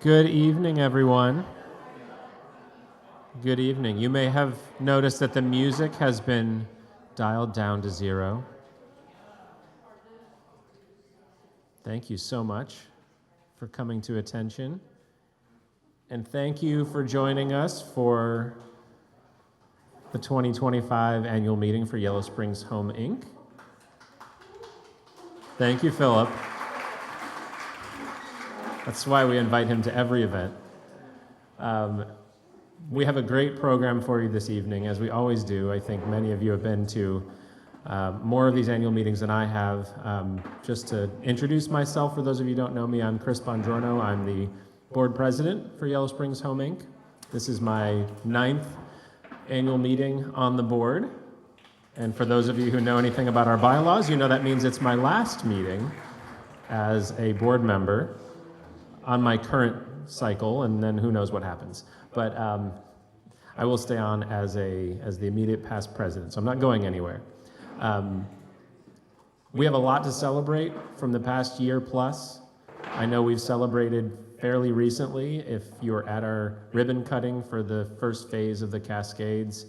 Good evening, everyone. Good evening. You may have noticed that the music has been dialed down to 0. Thank you so much for coming to attention. And thank you for joining us for the 2025 annual meeting for Yellow Springs Home Inc. Thank you, Philip. That's why we invite him to every event. We have a great program for you this evening, as we always do. I think many of you have been to more of these annual meetings than I have. Just to introduce myself, for those of you who don't know me, I'm Chris Bognar. I'm the board president for Yellow Springs Home Inc. This is my 9th annual meeting on the board. And for those of you who know anything about our bylaws, you know that means it's my last meeting as a board member on my current cycle, and then who knows what happens. But I will stay on as the immediate past president, so I'm not going anywhere. We have a lot to celebrate from the past year plus. I know we've celebrated fairly recently. If you were at our ribbon cutting for the first phase of the Cascades,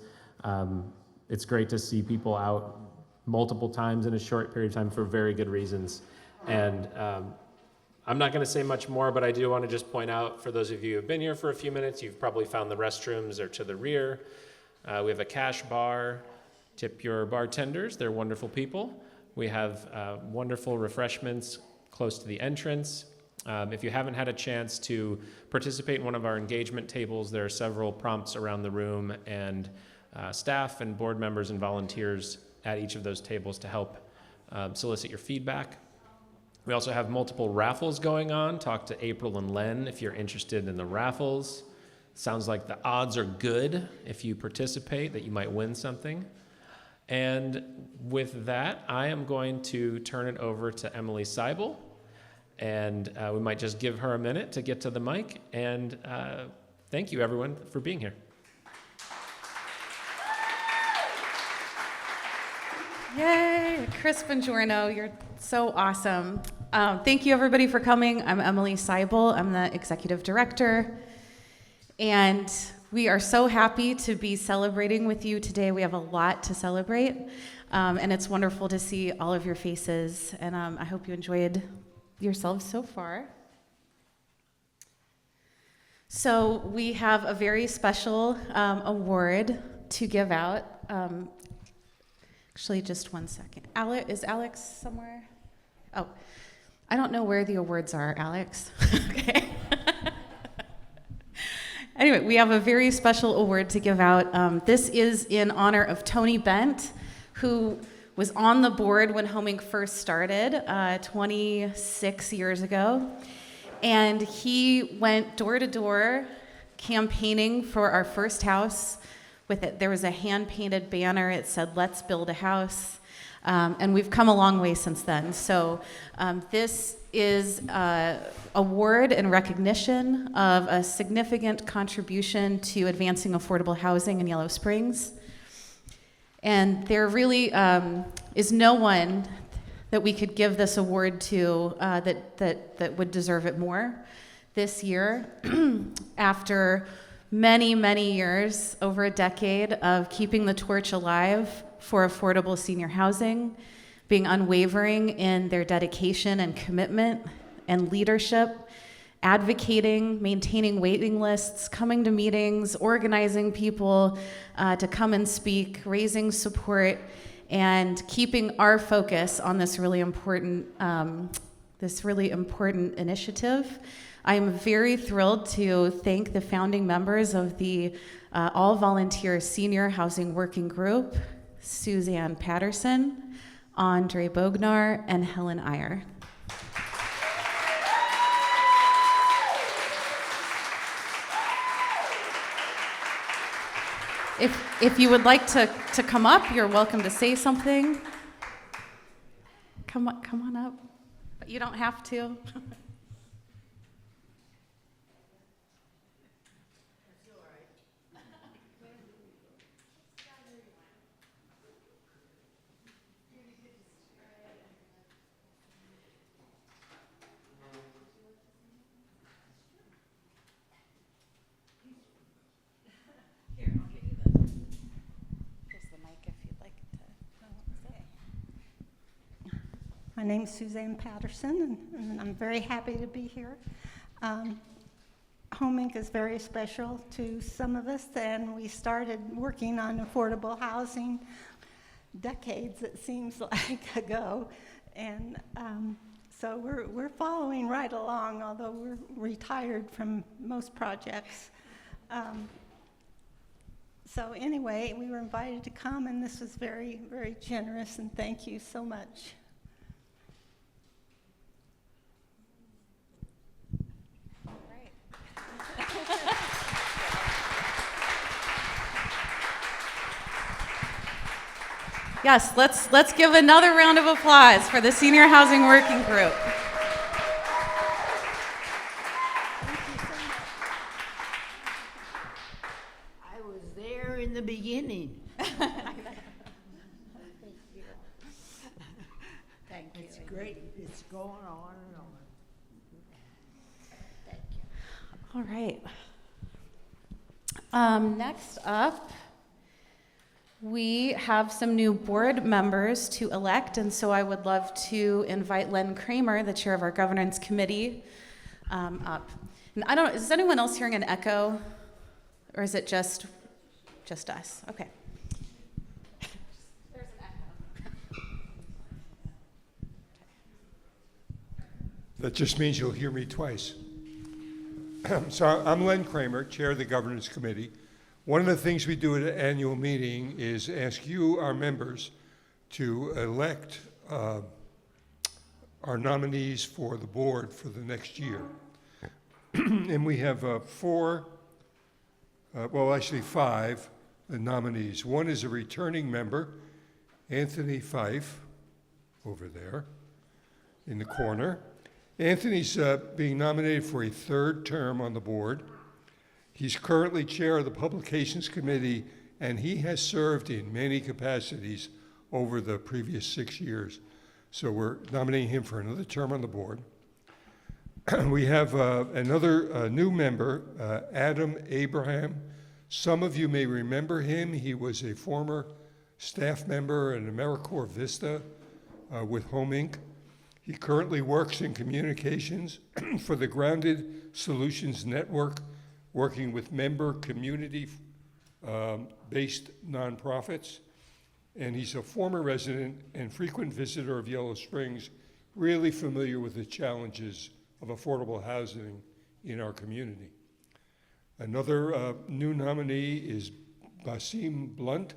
it's great to see people out multiple times in a short period of time for very good reasons. And I'm not going to say much more, but I do want to just point out, for those of you who have been here for a few minutes, you've probably found the restrooms. They're to the rear. We have a cash bar. Tip your bartenders. They're wonderful people. We have wonderful refreshments close to the entrance. If you haven't had a chance to participate in one of our engagement tables, there are several prompts around the room, and staff and board members and volunteers at each of those tables to help solicit your feedback. We also have multiple raffles going on. Talk to April and Len if you're interested in the raffles. Sounds like the odds are good if you participate that you might win something. And with that, I am going to turn it over to Emily Seibel, and we might just give her a minute to get to the mic. And thank you, everyone, for being here. Yay, Chris Bognar, you're so awesome. Thank you, everybody, for coming. I'm Emily Seibel. I'm the executive director. And we are so happy to be celebrating with you today. We have a lot to celebrate. And it's wonderful to see all of your faces. And I hope you enjoyed yourselves so far. So we have a very special award to give out. Actually, just one second. Is Alex somewhere? Oh, I don't know where the awards are, Alex. Okay. Anyway, we have a very special award to give out. This is in honor of Tony Bent, who was on the board when Home Inc. first started 26 years ago. And he went door to door campaigning for our first house. With it, there was a hand-painted banner. It said, "Let's build a house." And we've come a long way since then. So this is an award in recognition of a significant contribution to advancing affordable housing in Yellow Springs. And there really is no one that we could give this award to that would deserve it more. This year, after many, many years, over a decade of keeping the torch alive for affordable senior housing, being unwavering in their dedication and commitment and leadership, advocating, maintaining waiting lists, coming to meetings, organizing people to come and speak, raising support, and keeping our focus on this really important initiative. I am very thrilled to thank the founding members of the all-volunteer Senior Housing Working Group, Suzanne Patterson, Andre Bognar, and Helen Iyer. If you would like to come up, you're welcome to say something. Come on up. You don't have to. My name's Suzanne Patterson, and I'm very happy to be here. Home Inc. is very special to some of us, and we started working on affordable housing decades, it seems like, ago. And so we're following right along, although we're retired from most projects. So anyway, we were invited to come, and this was very, very generous, and thank you so much. Yes, let's give another round of applause for the Senior Housing Working Group. I was there in the beginning. Thank you. It's great. It's going on and on. Thank you. All right. Next up, we have some new board members to elect, and so I would love to invite Len Kramer, the chair of our governance committee, up. And I don't, is anyone else hearing an echo, or is it just us? Okay. There's an echo. That just means you'll hear me twice. So I'm Len Kramer, Chair of the Governance Committee. One of the things we do at an annual meeting is ask you, our members, to elect our nominees for the board for the next year. And we have five nominees. One is a returning member, Anthony Fife, over there in the corner. Anthony's being nominated for a third term on the board. He's currently chair of the Publications Committee, and he has served in many capacities over the previous 6 years. So we're nominating him for another term on the board. We have another new member, Adam Abraham. Some of you may remember him. He was a former staff member at AmeriCorps Vista with Home Inc. He currently works in communications for the Grounded Solutions Network, working with member community-based nonprofits. And he's a former resident and frequent visitor of Yellow Springs, really familiar with the challenges of affordable housing in our community. Another new nominee is Basim Blunt.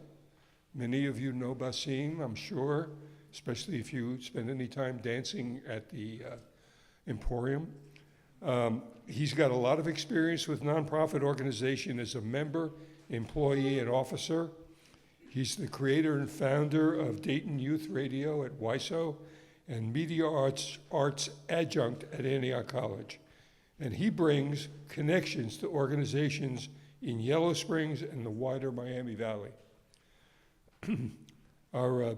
Many of you know Basim, I'm sure, especially if you spend any time dancing at the Emporium. He's got a lot of experience with nonprofit organization as a member, employee, and officer. He's the creator and founder of Dayton Youth Radio at WISO and Media Arts Adjunct at Antioch College. And he brings connections to organizations in Yellow Springs and the wider Miami Valley. Our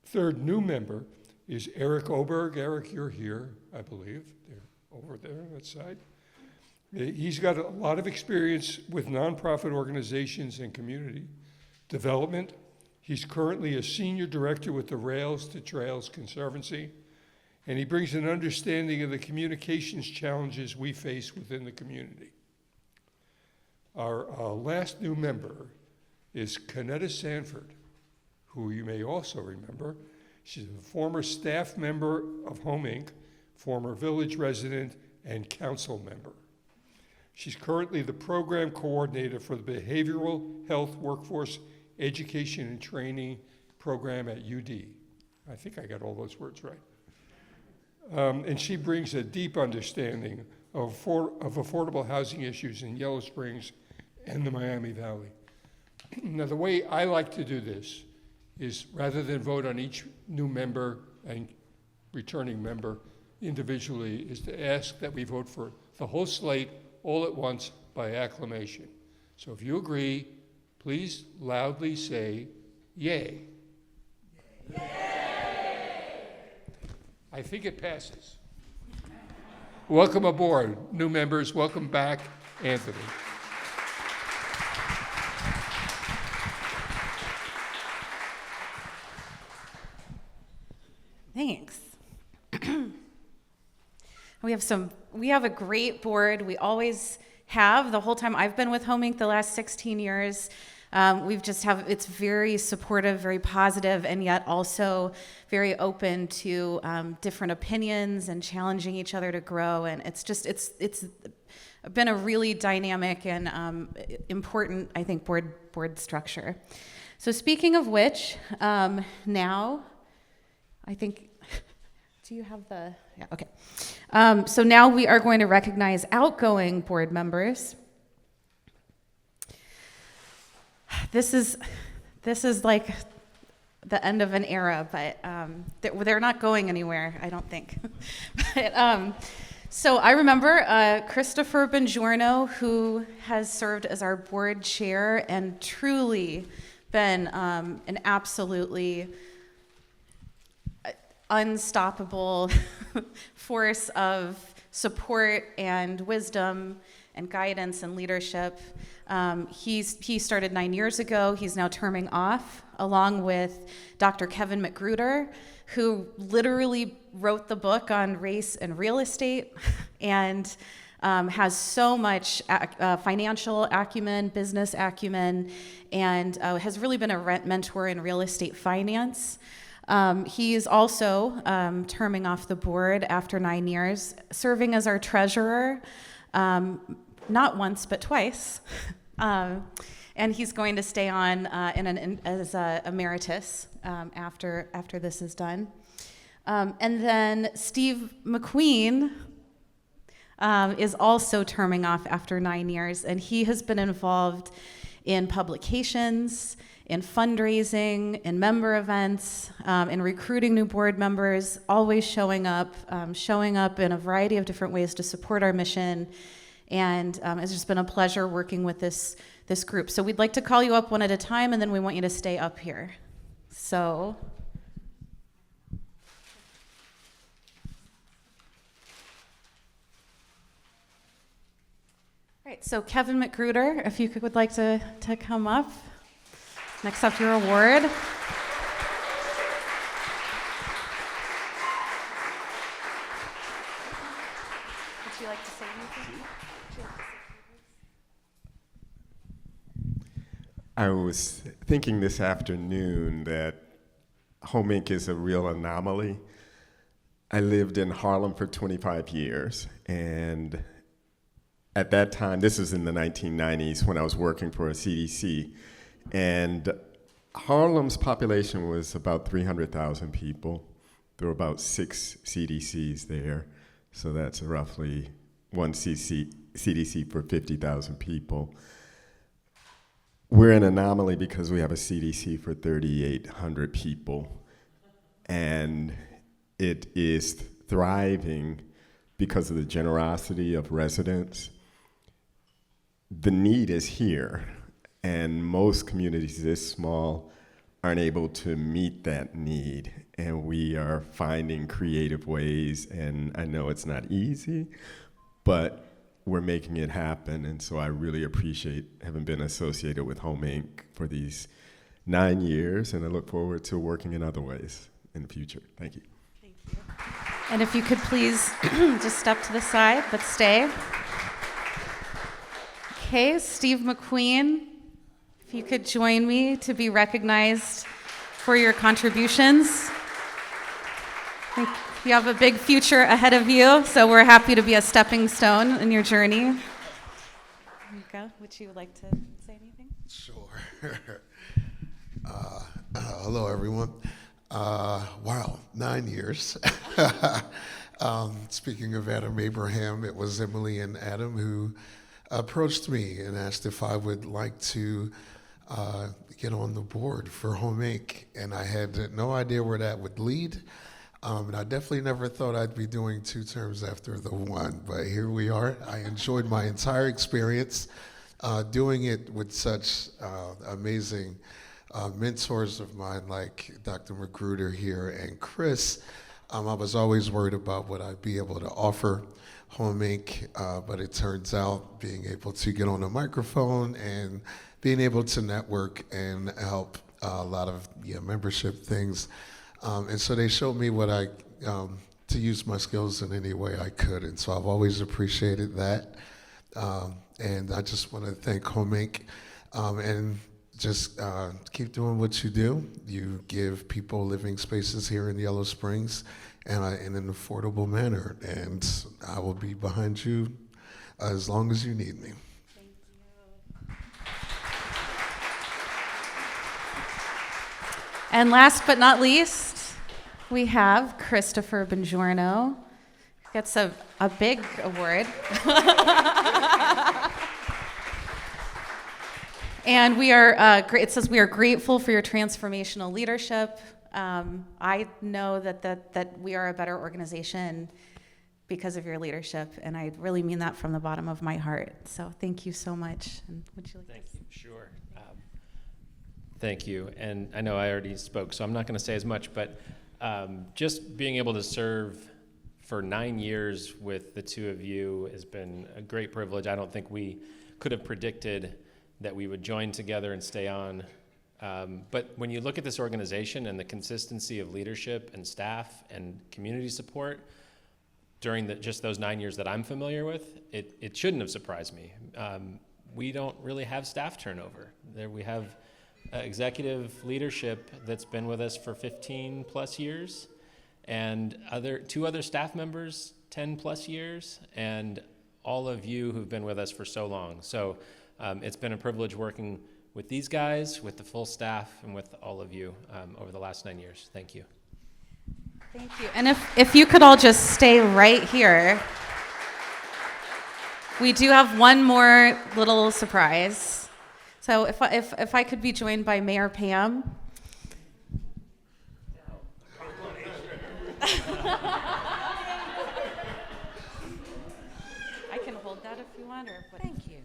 third new member is Eric Oberg. Eric, you're here, I believe. They're over there on that side. He's got a lot of experience with nonprofit organizations and community development. He's currently a senior director with the Rails to Trails Conservancy, and he brings an understanding of the communications challenges we face within the community. Our last new member is Conetta Sanford, who you may also remember. She's a former staff member of Home Inc., former village resident, and council member. She's currently the program coordinator for the Behavioral Health Workforce Education and Training program at UD. I think I got all those words right. And she brings a deep understanding of affordable housing issues in Yellow Springs and the Miami Valley. Now, the way I like to do this is, rather than vote on each new member and returning member individually, is to ask that we vote for the whole slate all at once by acclamation. So if you agree, please loudly say yay. Yay! I think it passes. Welcome aboard, new members. Welcome back, Anthony. Thanks. We have a great board. We always have the whole time I've been with Home Inc. the last 16 years. It's very supportive, very positive, and yet also very open to different opinions and challenging each other to grow. And it's been a really dynamic and important, I think, board structure. So speaking of which, now I think, do you have the, yeah, okay. So now we are going to recognize outgoing board members. This is like the end of an era, but they're not going anywhere, I don't think. But, so I remember Christopher Bongiorno, who has served as our board chair and truly been an absolutely unstoppable force of support and wisdom and guidance and leadership. He started 9 years ago. He's now terming off, along with Dr. Kevin McGruder, who literally wrote the book on race and real estate and has so much financial acumen, business acumen, and has really been a mentor in real estate finance. He is also terming off the board after 9 years, serving as our treasurer, not once but twice. And he's going to stay on as emeritus after this is done. And then Steve McQueen is also terming off after 9 years, and he has been involved in publications, in fundraising, in member events, in recruiting new board members, always showing up in a variety of different ways to support our mission. And it's just been a pleasure working with this group. So we'd like to call you up one at a time, and then we want you to stay up here. So. All right, so Kevin McGruder, if you would like to come up. Next up, your award. Would you like to say anything? I was thinking this afternoon that Home Inc. is a real anomaly. I lived in Harlem for 25 years, and at that time, this was in the 1990s when I was working for a CDC, and Harlem's population was about 300,000 people. There were about 6 CDCs there, so that's roughly one CDC for 50,000 people. We're an anomaly because we have a CDC for 3,800 people, and it is thriving because of the generosity of residents. The need is here, and most communities this small aren't able to meet that need, and we are finding creative ways, and I know it's not easy, but we're making it happen, and so I really appreciate having been associated with Home Inc. for these 9 years, and I look forward to working in other ways in the future. Thank you. Thank you. And if you could please just step to the side, but stay. Okay, Steve McQueen, if you could join me to be recognized for your contributions. I think you have a big future ahead of you, so we're happy to be a stepping stone in your journey. There you go. Would you like to say anything? Sure. Hello, everyone. Wow, 9 years. Speaking of Adam Abraham, it was Emily and Adam who approached me and asked if I would like to get on the board for Home Inc. And I had no idea where that would lead. And I definitely never thought I'd be doing 2 terms after the one, but here we are. I enjoyed my entire experience doing it with such amazing mentors of mine like Dr. McGruder here and Chris. I was always worried about what I'd be able to offer Home Inc., but it turns out being able to get on a microphone and being able to network and help a lot of membership things. And so they showed me what I to use my skills in any way I could. And so I've always appreciated that. And I just want to thank Home Inc. And just keep doing what you do. You give people living spaces here in Yellow Springs and in an affordable manner. And I will be behind you as long as you need me. And last but not least, we have Christopher Bongiorno. Gets a big award. And we are, it says we are grateful for your transformational leadership. I know that we are a better organization because of your leadership, and I really mean that from the bottom of my heart. So thank you so much. And would you like Thank you. Sure. Thank you. And I know I already spoke, so I'm not going to say as much, but just being able to serve for 9 years with the two of you has been a great privilege. I don't think we could have predicted that we would join together and stay on. But when you look at this organization and the consistency of leadership and staff and community support during just those 9 years that I'm familiar with, it shouldn't have surprised me. We don't really have staff turnover. We have executive leadership that's been with us for 15 plus years, and two other staff members 10 plus years, and all of you who've been with us for so long. So it's been a privilege working with these guys, with the full staff, and with all of you over the last 9 years. Thank you. Thank you. And if you could all just stay right here. We do have one more little surprise. So if I could be joined by Mayor Pam. I can hold that if you want, or Thank you.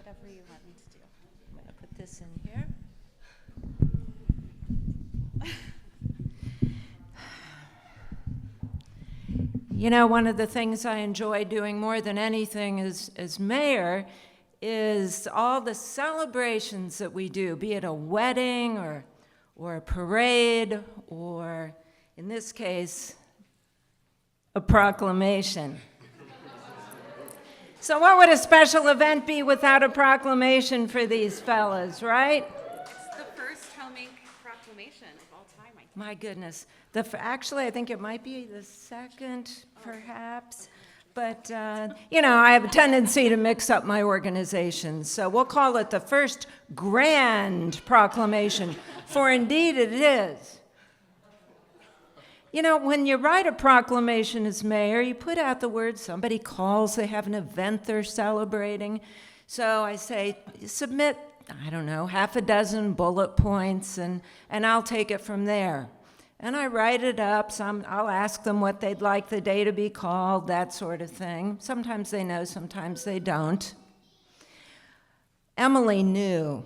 whatever you want me to do. I'm going to put this in here. You know, one of the things I enjoy doing more than anything as mayor is all the celebrations that we do, be it a wedding or a parade, or in this case, a proclamation. So what would a special event be without a proclamation for these fellas, right? It's the first Home Inc. proclamation of all time, I think. My goodness. Actually, I think it might be the second, perhaps. But, you know, I have a tendency to mix up my organizations. So we'll call it the first grand proclamation, for indeed it is. You know, when you write a proclamation as mayor, you put out the words, somebody calls, they have an event they're celebrating. So I say, submit, I don't know, half a dozen bullet points, and I'll take it from there. And I write it up. I'll ask them what they'd like the day to be called, that sort of thing. Sometimes they know, sometimes they don't. Emily knew.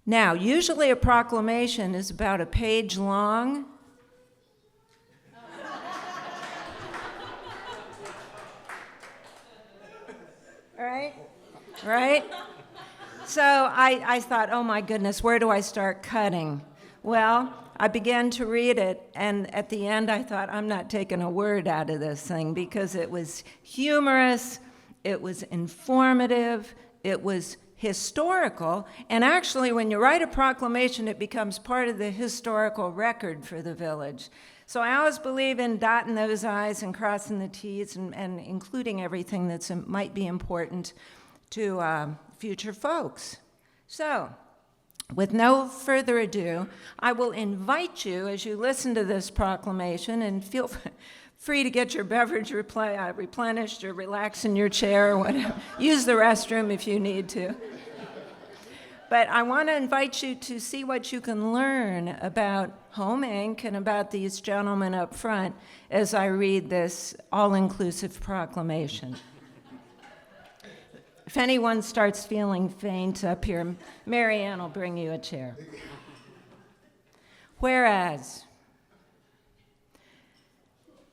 Now, usually a proclamation is about a page long. Right? So I thought, oh my goodness, where do I start cutting? Well, I began to read it, and at the end I thought, I'm not taking a word out of this thing, because it was humorous, it was informative, it was historical, and actually when you write a proclamation, it becomes part of the historical record for the village. So I always believe in dotting those I's and crossing the T's and including everything that might be important to future folks. So, with no further ado, I will invite you, as you listen to this proclamation, and feel free to get your beverage replenished or relax in your chair or whatever. Use the restroom if you need to. But I want to invite you to see what you can learn about Home Inc. and about these gentlemen up front as I read this all-inclusive proclamation. If anyone starts feeling faint up here, Mary Ann will bring you a chair. Whereas,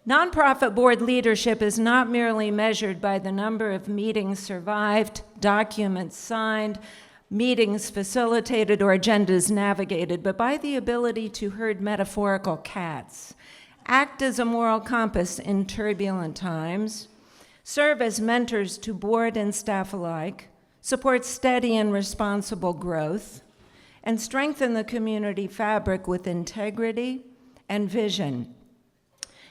nonprofit board leadership is not merely measured by the number of meetings survived, documents signed, meetings facilitated, or agendas navigated, but by the ability to herd metaphorical cats, act as a moral compass in turbulent times, serve as mentors to board and staff alike, support steady and responsible growth, and strengthen the community fabric with integrity and vision.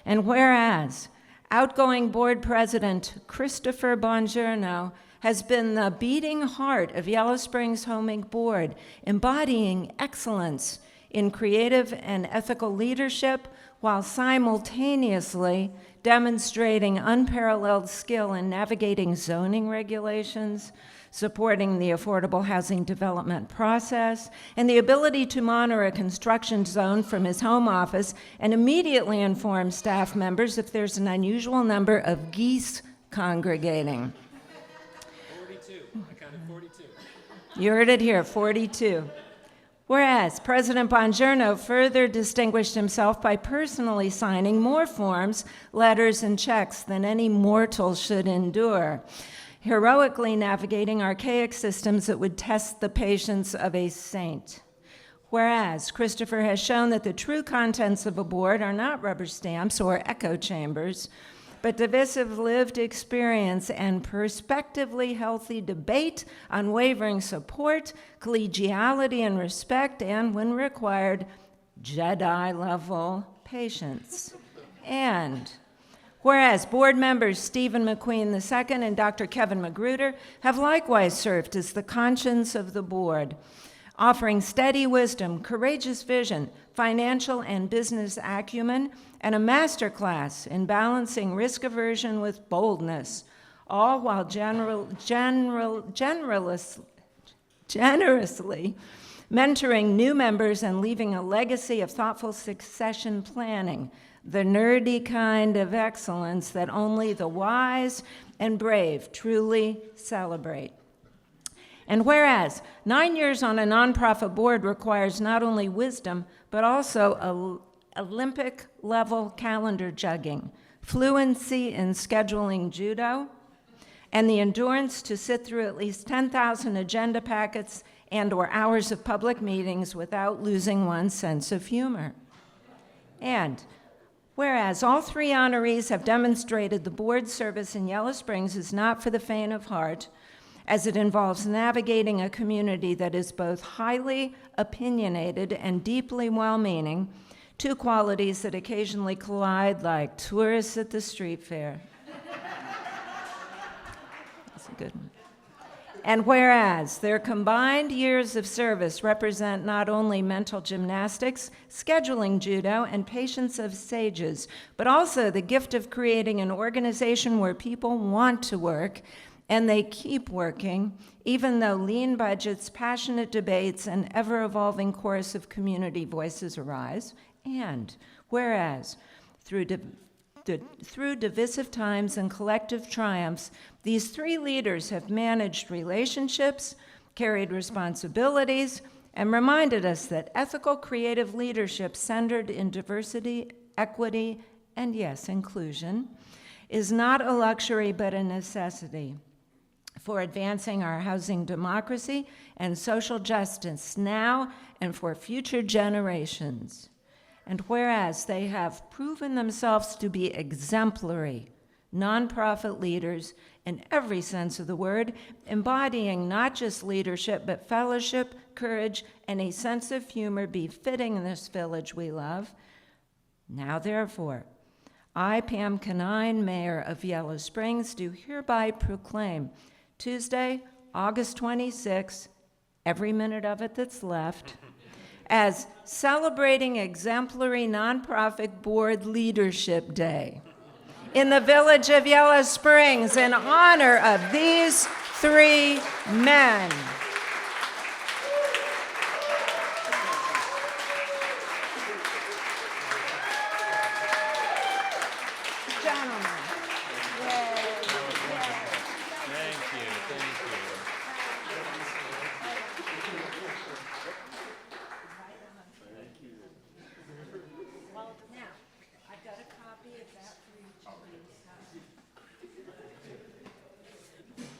And whereas outgoing board president Christopher Bognar has been the beating heart of Yellow Springs Home Inc. Board, embodying excellence in creative and ethical leadership while simultaneously demonstrating unparalleled skill in navigating zoning regulations, supporting the affordable housing development process, and the ability to monitor a construction zone from his home office and immediately inform staff members if there's an unusual number of geese congregating. 42. I counted 42. You heard it here, 42. Whereas President Bognar further distinguished himself by personally signing more forms, letters, and checks than any mortal should endure, heroically navigating archaic systems that would test the patience of a saint. Whereas Christopher has shown that the true contents of a board are not rubber stamps or echo chambers, but divisive lived experience and prospectively healthy debate, unwavering support, collegiality and respect, and, when required, Jedi-level patience. And whereas board members Stephen McQueen II and Dr. Kevin Magruder have likewise served as the conscience of the board, offering steady wisdom, courageous vision, financial and business acumen, and a masterclass in balancing risk aversion with boldness, all while generously mentoring new members and leaving a legacy of thoughtful succession planning, the nerdy kind of excellence that only the wise and brave truly celebrate. And whereas 9 years on a nonprofit board requires not only wisdom, but also Olympic-level calendar jugging, fluency in scheduling judo, and the endurance to sit through at least 10,000 agenda packets and/or hours of public meetings without losing one's sense of humor. And whereas all three honorees have demonstrated the board service in Yellow Springs is not for the faint of heart, as it involves navigating a community that is both highly opinionated and deeply well-meaning, two qualities that occasionally collide like tourists at the street fair. That's a good one. And whereas their combined years of service represent not only mental gymnastics, scheduling judo, and patience of sages, but also the gift of creating an organization where people want to work and they keep working, even though lean budgets, passionate debates, and ever-evolving chorus of community voices arise. And whereas through divisive times and collective triumphs, these three leaders have managed relationships, carried responsibilities, and reminded us that ethical, creative leadership centered in diversity, equity, and yes, inclusion, is not a luxury but a necessity for advancing our housing democracy and social justice now and for future generations. And whereas they have proven themselves to be exemplary nonprofit leaders in every sense of the word, embodying not just leadership, but fellowship, courage, and a sense of humor befitting this village we love, now therefore, I, Pam Canine, Mayor of Yellow Springs, do hereby proclaim Tuesday, August 26, every minute of it that's left, as Celebrating Exemplary Nonprofit Board Leadership Day in the village of Yellow Springs in honor of these three men.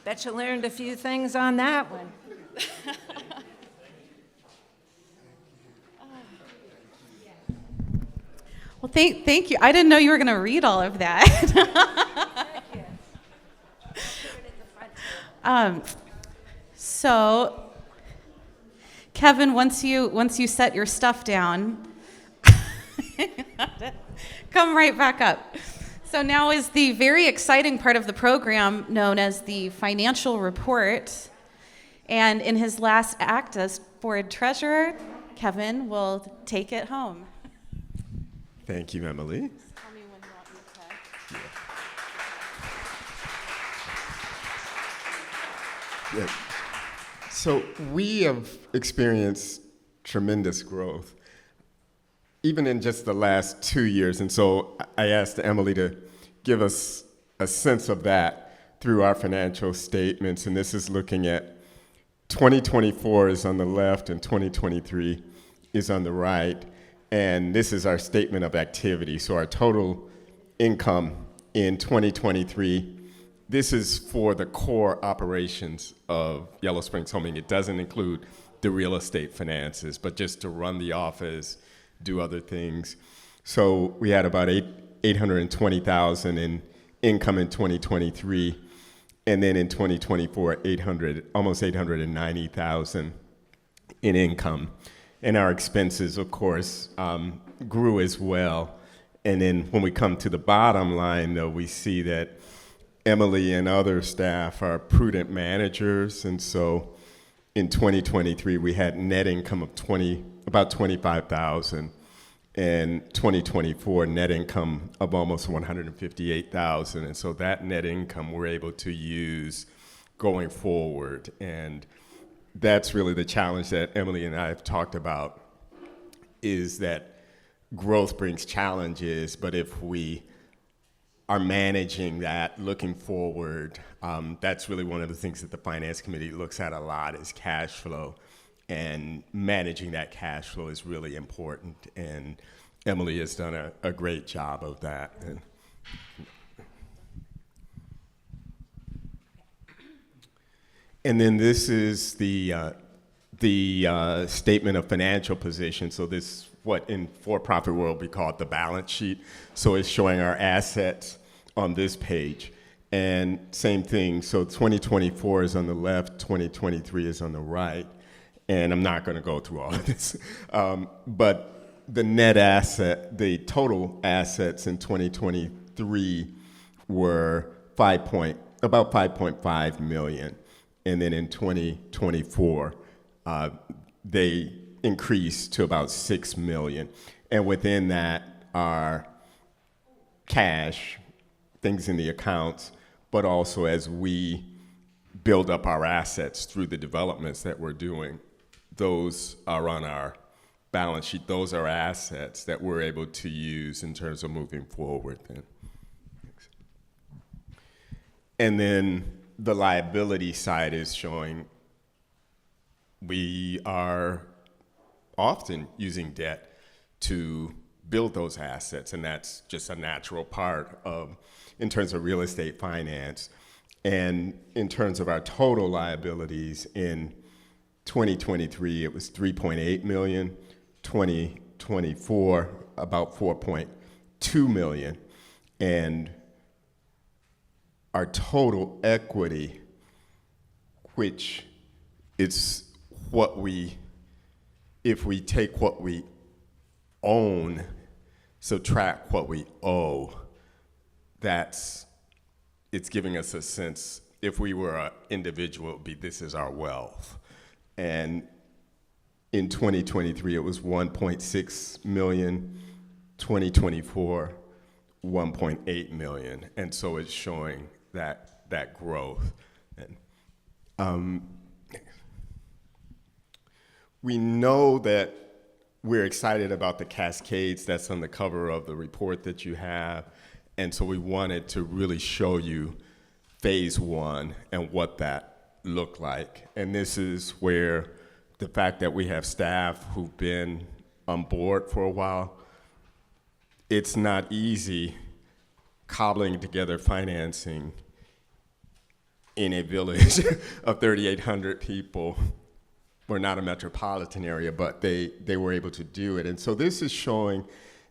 Bet you learned a few things on that one. Well, Well, thank you. I didn't know you were going to read all of that. So, Kevin, once you set your stuff down, come right back up. So now is the very exciting part of the program known as the financial report. And in his last act as board treasurer, Kevin will take it home. Thank you, Emily. Tell me when you want me to. Yeah. So we have experienced tremendous growth, even in just the last 2 years. And so I asked Emily to give us a sense of that through our financial statements. And this is looking at 2024 is on the left and 2023 is on the right. And this is our statement of activity. So our total income in 2023, this is for the core operations of Yellow Springs Homing. It doesn't include the real estate finances, but just to run the office, do other things. So we had about $820,000 in income in 2023, and then in 2024, almost $890,000 in income. And our expenses, of course, grew as well. And then when we come to the bottom line, though, we see that Emily and other staff are prudent managers, and so in 2023 we had net income of about $25,000, and 2024 net income of almost $158,000, and so that net income we're able to use going forward, and that's really the challenge that Emily and I have talked about, is that growth brings challenges, but if we are managing that, looking forward, that's really one of the things that the Finance Committee looks at a lot is cash flow. And managing that cash flow is really important. And Emily has done a great job of that. And then this is the statement of financial position. So this, what in for-profit world we call it the balance sheet. So it's showing our assets on this page. And same thing, so 2024 is on the left, 2023 is on the right. And I'm not gonna go through all of this. But the net asset, the total assets in 2023 were about 5.5 million. And then in 2024, they increased to about 6 million. And within that are cash, things in the accounts, but also as we build up our assets through the developments that we're doing, those are on our balance sheet. Those are assets that we're able to use in terms of moving forward then. And then the liability side is showing we are often using debt to build those assets, and that's just a natural part of, in terms of real estate finance. And in terms of our total liabilities in 2023, it was 3.8 million, 2024, about 4.2 million. And our total equity, which is what if we take what we own, subtract what we owe, it's giving us a sense, if we were an individual, it would be this is our wealth. And in 2023, it was 1.6 million, 2024, 1.8 million. And so it's showing that growth. And, we know that we're excited about the cascades that's on the cover of the report that you have. And so we wanted to really show you phase one and what that looked like. And this is where the fact that we have staff who've been on board for a while, it's not easy cobbling together financing in a village of 3,800 people. We're not a metropolitan area, but they were able to do it. And so this is showing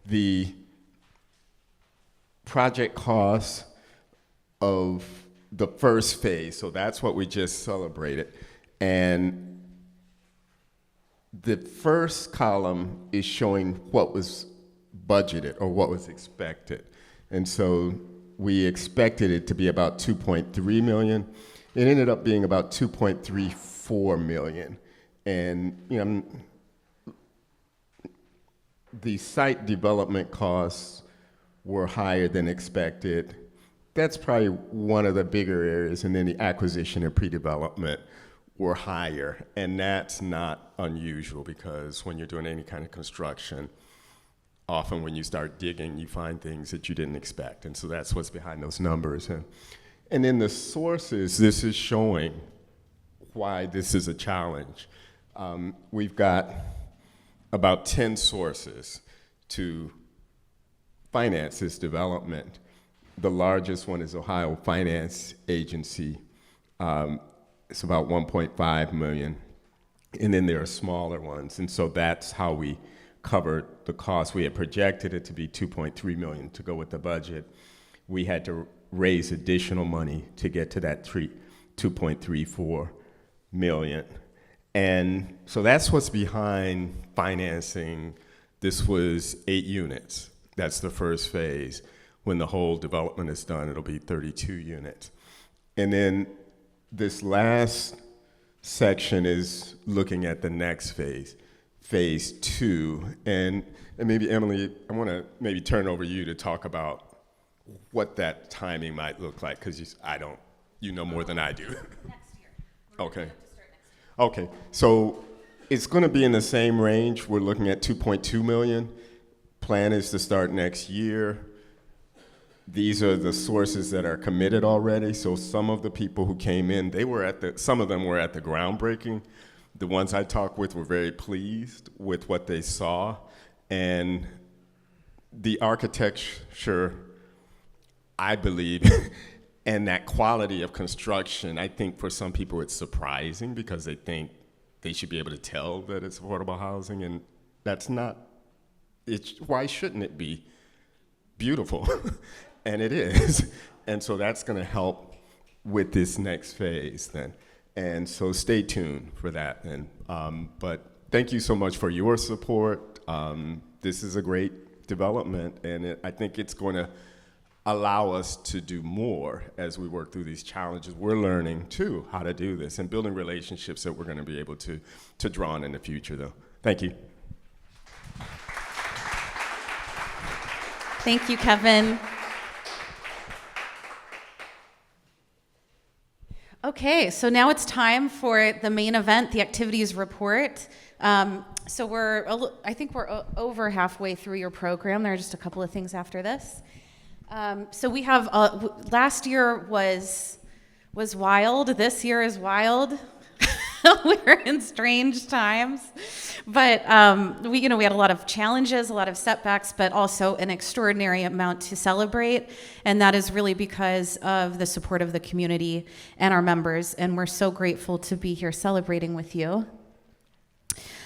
the project costs of the first phase, so that's what we just celebrated. And the first column is showing what was budgeted or what was expected. And so we expected it to be about 2.3 million. It ended up being about 2.34 million. And the site development costs were higher than expected. That's probably one of the bigger areas, and then the acquisition and pre-development were higher, and that's not unusual because when you're doing any kind of construction, often when you start digging, you find things that you didn't expect, and so that's what's behind those numbers. And then the sources, this is showing why this is a challenge. We've got about 10 sources to finance this development. The largest one is Ohio Finance Agency. It's about 1.5 million. And then there are smaller ones. And so that's how we covered the cost. We had projected it to be 2.3 million to go with the budget. We had to raise additional money to get to that 2.34 million. And so that's what's behind financing. This was 8 units. That's the first phase. When the whole development is done, it'll be 32 units. And then this last section is looking at the next phase, phase 2. And maybe, Emily, I want to maybe turn over you to talk about what that timing might look like, because you know more than I do. Next year. Okay. Okay, so it's going to be in the same range. We're looking at 2.2 million. Plan is to start next year. These are the sources that are committed already. So some of the people who came in, some of them were at the groundbreaking. The ones I talked with were very pleased with what they saw. And the architecture, I believe, and that quality of construction, I think for some people it's surprising because they think they should be able to tell that it's affordable housing, and that's not, why shouldn't it be beautiful? And it is. And so that's gonna help with this next phase then. And so stay tuned for that then. But thank you so much for your support. This is a great development, and I think it's gonna allow us to do more as we work through these challenges. We're learning too how to do this and building relationships that we're going to be able to draw on in the future though. Thank you. Thank you, Kevin. Okay, so now it's time for the main event, the activities report. So I think we're over halfway through your program. There are just a couple of things after this. So we have, last year was wild. This year is wild. We're in strange times. But we had a lot of challenges, a lot of setbacks, but also an extraordinary amount to celebrate. And that is really because of the support of the community and our members. And we're so grateful to be here celebrating with you.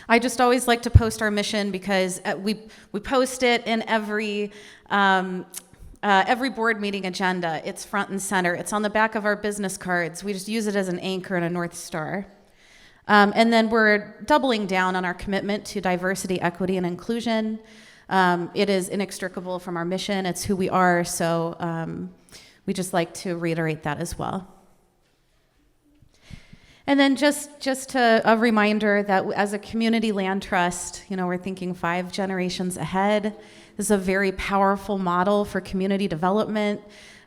I just always like to post our mission because we post it in every board meeting agenda. It's front and center. It's on the back of our business cards. We just use it as an anchor and a North Star. And then we're doubling down on our commitment to diversity, equity, and inclusion. It is inextricable from our mission. It's who we are. So we just like to reiterate that as well. And then just a reminder that as a community land trust, we're thinking 5 generations ahead. This is a very powerful model for community development,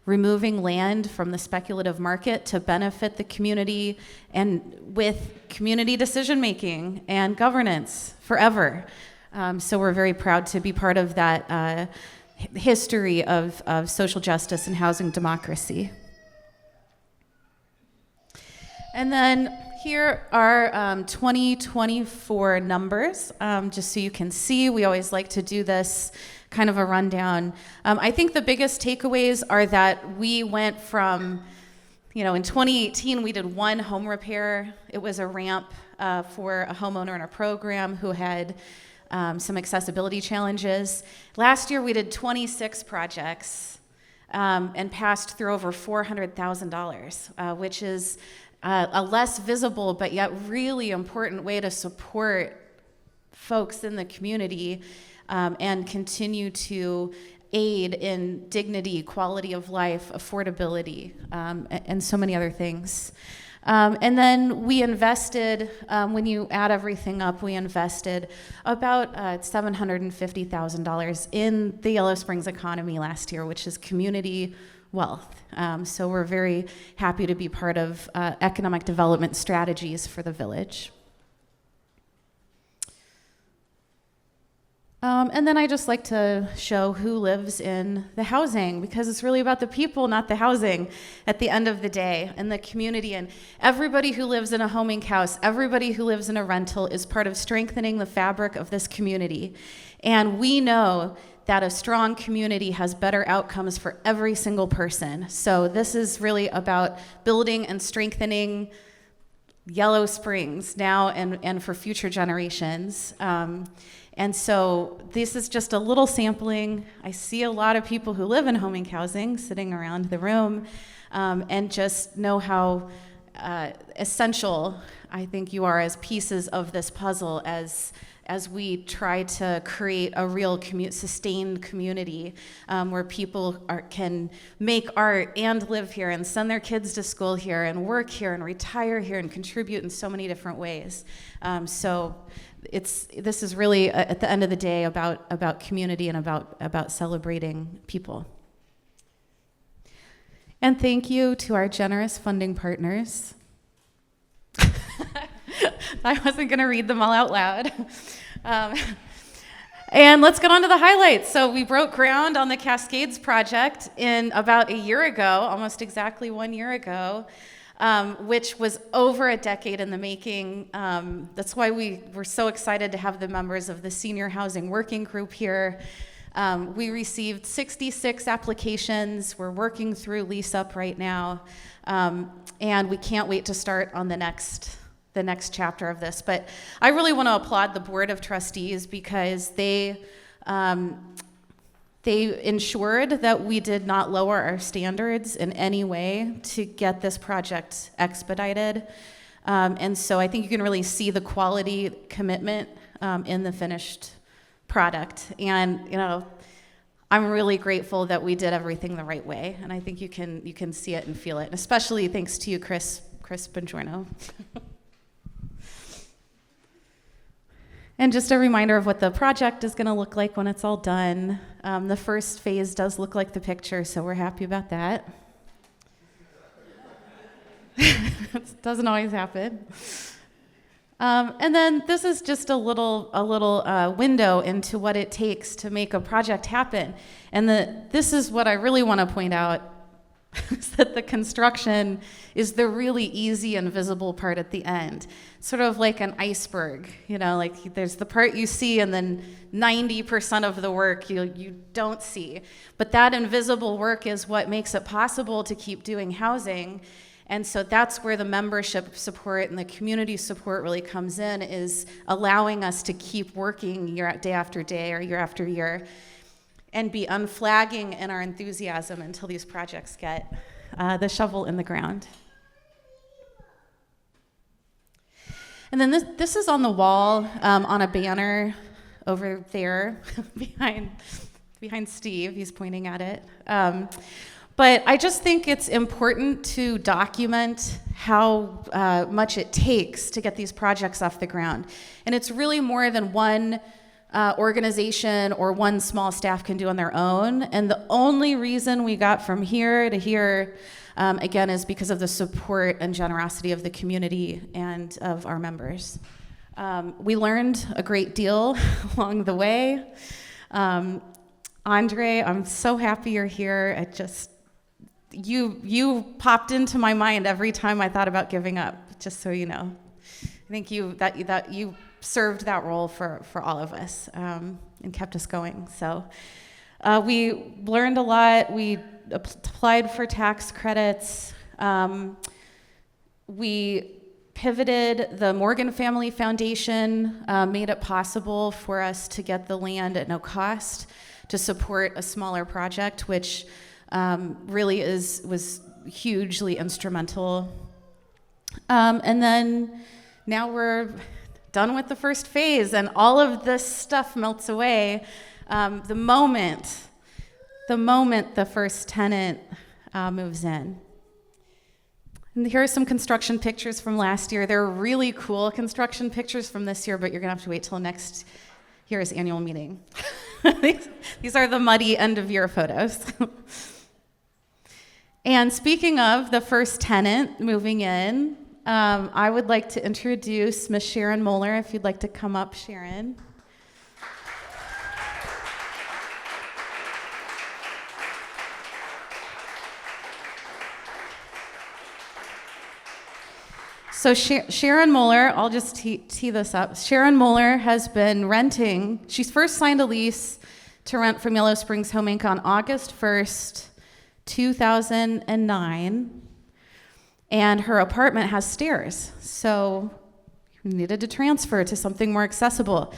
removing land from the speculative market to benefit the community and with community decision-making and governance forever. So we're very proud to be part of that history of social justice and housing democracy. And then here are 2024 numbers, just so you can see. We always like to do this kind of a rundown. I think the biggest takeaways are that we went from, in 2018, we did 1 home repair. It was a ramp for a homeowner in our program who had some accessibility challenges. Last year, we did 26 projects. and passed through over $400,000, which is a less visible but yet really important way to support folks in the community and continue to aid in dignity, quality of life, affordability, and so many other things. And then we invested, when you add everything up, we invested about $750,000 in the Yellow Springs economy last year, which is community wealth. So we're very happy to be part of economic development strategies for the village. And then I just like to show who lives in the housing, because it's really about the people, not the housing, at the end of the day, and the community. And everybody who lives in a home inc house, everybody who lives in a rental is part of strengthening the fabric of this community. And we know that a strong community has better outcomes for every single person. So this is really about building and strengthening Yellow Springs now and for future generations. And so this is just a little sampling. I see a lot of people who live in home inc housing sitting around the room, and just know how essential I think you are as pieces of this puzzle as we try to create a real sustained community where people can make art and live here and send their kids to school here and work here and retire here and contribute in so many different ways. So this is really, at the end of the day, about community and about celebrating people. And thank you to our generous funding partners. I wasn't going to read them all out loud. And let's get on to the highlights. So we broke ground on the Cascades project in about a year ago, almost exactly 1 year ago, which was over a decade in the making. That's why we were so excited to have the members of the Senior Housing Working Group here. We received 66 applications. We're working through lease up right now. And we can't wait to start on the next chapter of this. But I really want to applaud the Board of Trustees, because they ensured that we did not lower our standards in any way to get this project expedited. And so I think you can really see the quality commitment in the finished product. And, I'm really grateful that we did everything the right way. And I think you can see it and feel it, and especially thanks to you, Chris Bongiorno. And just a reminder of what the project is going to look like when it's all done. The first phase does look like the picture, so we're happy about that. It doesn't always happen. And then this is just a little window into what it takes to make a project happen. And this is what I really want to point out, is that the construction is the really easy and visible part at the end. Sort of like an iceberg, like there's the part you see and then 90% of the work you don't see. But that invisible work is what makes it possible to keep doing housing. And so that's where the membership support and the community support really comes in, is allowing us to keep working day after day or year after year, and be unflagging in our enthusiasm until these projects get the shovel in the ground. And then this is on the wall on a banner over there behind Steve. He's pointing at it. But I just think it's important to document how much it takes to get these projects off the ground. And it's really more than one organization or one small staff can do on their own. And the only reason we got from here to here, again, is because of the support and generosity of the community and of our members. We learned a great deal along the way. Andre, I'm so happy you're here. You popped into my mind every time I thought about giving up, just so you know. I think that you served that role for all of us and kept us going. So we learned a lot. We applied for tax credits. We pivoted. The Morgan Family Foundation made it possible for us to get the land at no cost to support a smaller project, which really was hugely instrumental. And then now we're done with the first phase, and all of this stuff melts away the moment the first tenant moves in. And here are some construction pictures from last year. They're really cool construction pictures from this year, but you're gonna have to wait till next year's annual meeting. These are the muddy end of year photos. And speaking of the first tenant moving in, I would like to introduce Miss Sharon Moeller, if you'd like to come up, Sharon. So Sharon Moeller, I'll just tee this up. Sharon Moeller has been renting. She's first signed a lease to rent from Yellow Springs Home Inc. on August 1st, 2009. And her apartment has stairs. So you needed to transfer to something more accessible.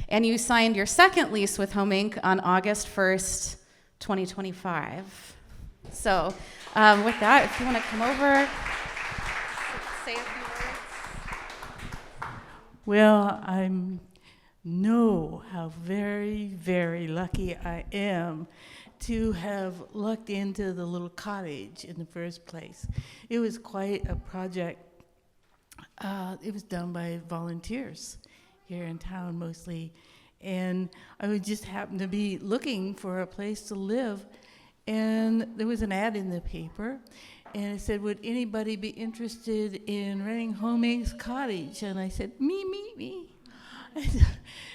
And you signed your second lease with Home Inc. on August 1st, 2025. So with that, if you want to come over, say a few words. Well, I know how very, very lucky I am to have lucked into the little cottage in the first place. It was quite a project. It was done by volunteers here in town mostly. And I would just happen to be looking for a place to live. And there was an ad in the paper. And it said, would anybody be interested in renting Home Inc.'s cottage? And I said, me.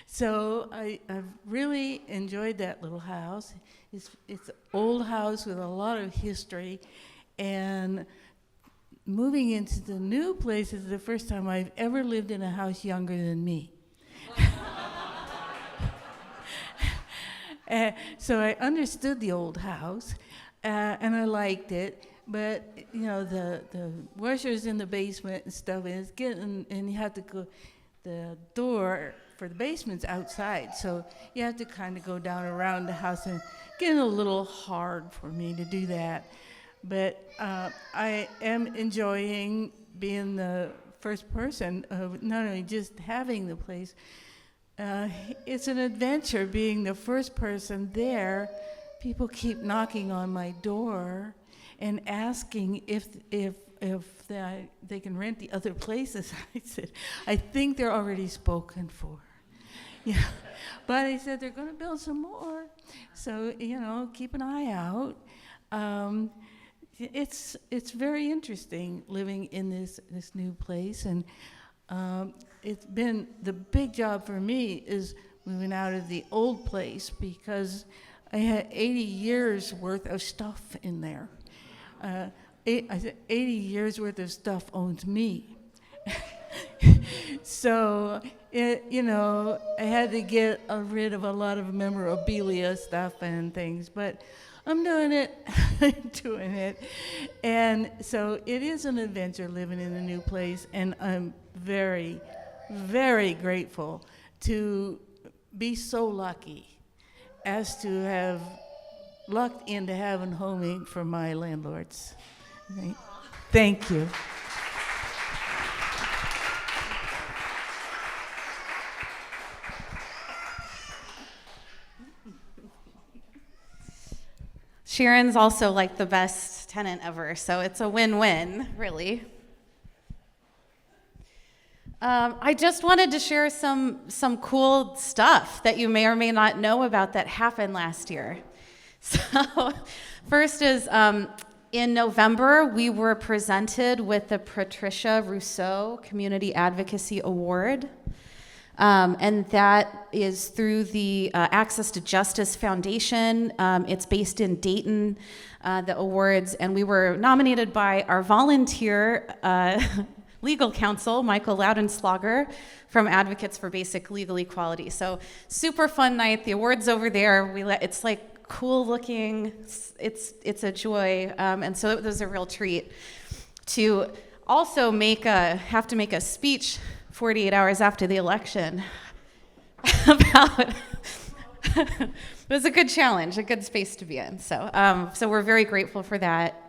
So I've really enjoyed that little house. It's an old house with a lot of history. And moving into the new place is the first time I've ever lived in a house younger than me. So I understood the old house, and I liked it. But you know, the washers in the basement and stuff, and it's getting, and you have to go, the door for the basement's outside, so you have to kind of go down around the house, and getting a little hard for me to do that. But I am enjoying being the first person of not only just having the place. It's an adventure being the first person there. People keep knocking on my door and asking if they can rent the other places. I said, I think they're already spoken for. Yeah, but I said they're going to build some more, so you know, keep an eye out. It's very interesting living in this new place, and it's been the big job for me is moving out of the old place because I had 80 years worth of stuff in there. I said 80 years worth of stuff owns me. So, you know, I had to get rid of a lot of memorabilia stuff and things, but I'm doing it. I'm doing it. And so it is an adventure living in a new place, and I'm very, very grateful to be so lucky as to have lucked into having Home Inc. for my landlords. Thank you. Sharon's also like the best tenant ever, so it's a win-win, really. I just wanted to share some cool stuff that you may or may not know about that happened last year. So first is in November, we were presented with the Patricia Rousseau Community Advocacy Award. And that is through the Access to Justice Foundation. It's based in Dayton, the awards, and we were nominated by our volunteer legal counsel, Michael Laudenslager, from Advocates for Basic Legal Equality. So super fun night. The award's over there. It's like cool looking. It's a joy, and so it was a real treat to also have to make a speech 48 hours after the election It was a good challenge, a good space to be in. So, so we're very grateful for that.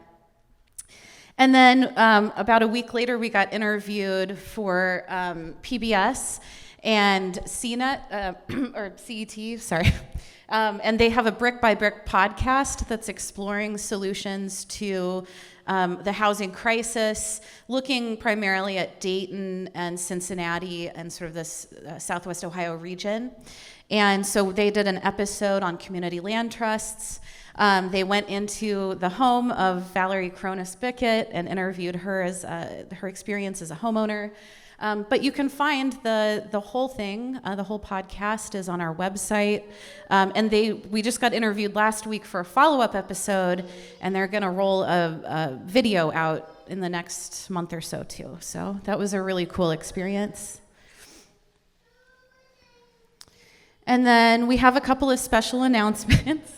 And then about a week later, we got interviewed for PBS and CNET, or CET, sorry. And they have a brick by brick podcast that's exploring solutions to the housing crisis, looking primarily at Dayton and Cincinnati and sort of this Southwest Ohio region. And so they did an episode on community land trusts. They went into the home of Valerie Cronus-Bickett and interviewed her as her experience as a homeowner. But you can find the whole thing, the whole podcast is on our website. And we just got interviewed last week for a follow-up episode, and they're going to roll a video out in the next month or so too. So that was a really cool experience. And then we have a couple of special announcements.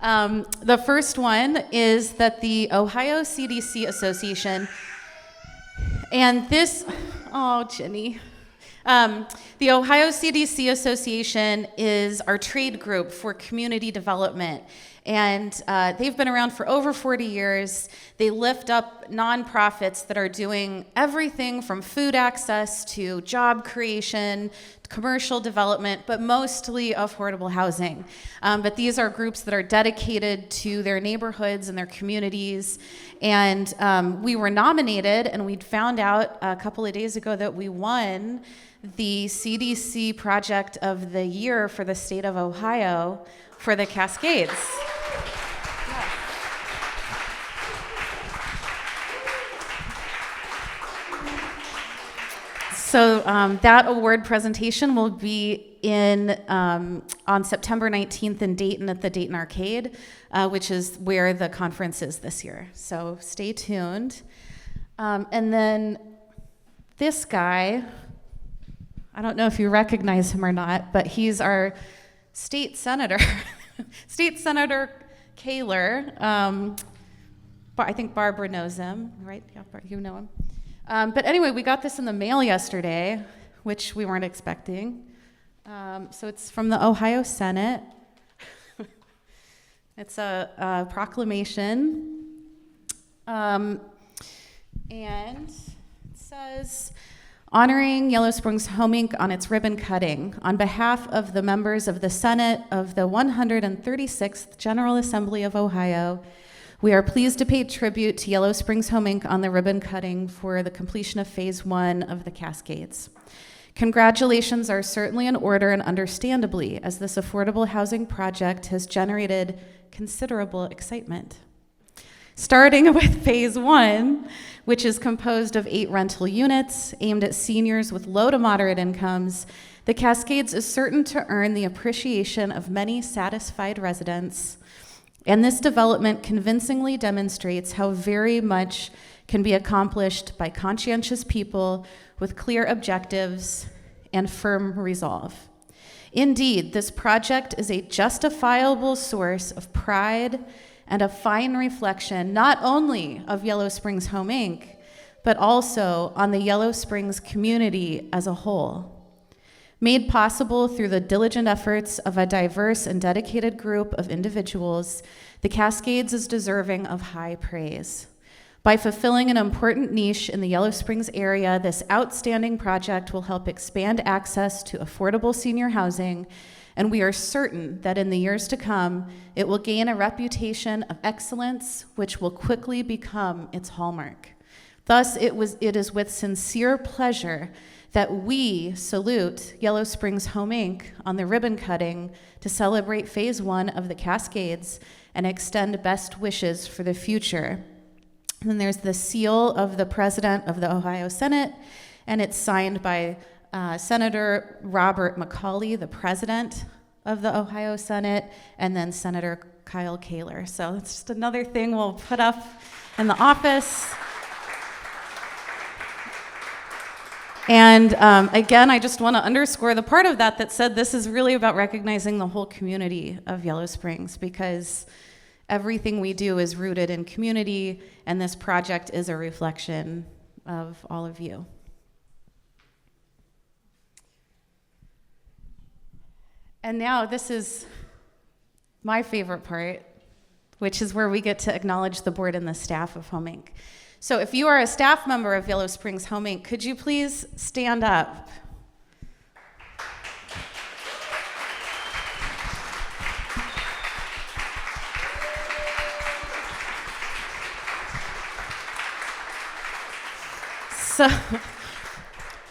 The first one is that the Ohio CDC Association, and this, oh, Jenny. The Ohio CDC Association is our trade group for community development. And they've been around for over 40 years. They lift up nonprofits that are doing everything from food access to job creation, commercial development, but mostly affordable housing. But these are groups that are dedicated to their neighborhoods and their communities. And we were nominated, and we'd found out a couple of days ago that we won the CDC Project of the Year for the state of Ohio for the Cascades. So that award presentation will be on September 19th in Dayton at the Dayton Arcade, which is where the conference is this year. So stay tuned. And then this guy, I don't know if you recognize him or not, but he's our state senator, State Senator Kaler. But I think Barbara knows him, right? Yeah, you know him. But anyway, we got this in the mail yesterday, which we weren't expecting. So it's from the Ohio Senate. It's a proclamation. And it says, honoring Yellow Springs Home Inc. on its ribbon cutting. On behalf of the members of the Senate of the 136th General Assembly of Ohio, we are pleased to pay tribute to Yellow Springs Home Inc. on the ribbon cutting for the completion of Phase 1 of the Cascades. Congratulations are certainly in order and understandably, as this affordable housing project has generated considerable excitement. Starting with Phase 1, which is composed of 8 rental units aimed at seniors with low to moderate incomes, the Cascades is certain to earn the appreciation of many satisfied residents. And this development convincingly demonstrates how very much can be accomplished by conscientious people with clear objectives and firm resolve. Indeed, this project is a justifiable source of pride and a fine reflection not only of Yellow Springs Home Inc., but also on the Yellow Springs community as a whole. Made possible through the diligent efforts of a diverse and dedicated group of individuals, the Cascades is deserving of high praise. By fulfilling an important niche in the Yellow Springs area, this outstanding project will help expand access to affordable senior housing, and we are certain that in the years to come, it will gain a reputation of excellence, which will quickly become its hallmark. Thus, it is with sincere pleasure that we salute Yellow Springs Home Inc. on the ribbon cutting to celebrate Phase 1 of the Cascades and extend best wishes for the future. And then there's the seal of the President of the Ohio Senate, and it's signed by Senator Robert McCauley, the President of the Ohio Senate, and then Senator Kyle Kaler. So it's just another thing we'll put up in the office. And again, I just want to underscore the part of that said this is really about recognizing the whole community of Yellow Springs, because everything we do is rooted in community, and this project is a reflection of all of you. And now this is my favorite part, which is where we get to acknowledge the board and the staff of Home Inc. So if you are a staff member of Yellow Springs Home Inc., could you please stand up? So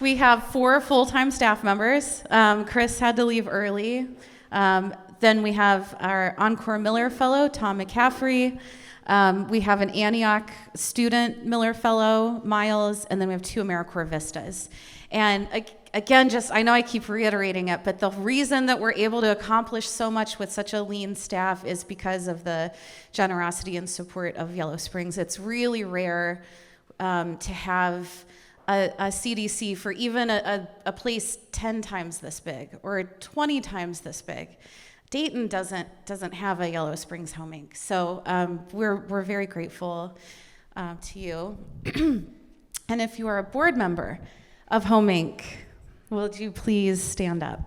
we have 4 full-time staff members. Chris had to leave early. Then we have our Encore Miller Fellow, Tom McCaffrey. We have an Antioch student Miller Fellow, Miles, and then we have 2 AmeriCorps Vistas. And again, I know I keep reiterating it, but the reason that we're able to accomplish so much with such a lean staff is because of the generosity and support of Yellow Springs. It's really rare to have a CDC for even a place 10 times this big or 20 times this big. Dayton doesn't have a Yellow Springs Home Inc. So we're very grateful to you. And if you are a board member of Home Inc., will you please stand up?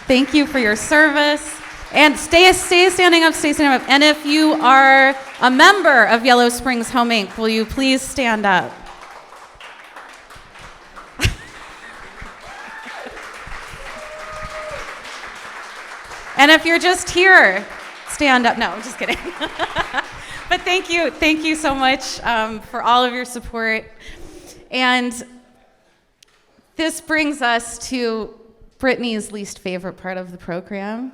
Thank you for your service. And stay standing up, stay standing up. And if you are a member of Yellow Springs Home Inc., will you please stand up? And if you're just here, stand up. No, I'm just kidding. But thank you so much for all of your support. And this brings us to Brittany's least favorite part of the program.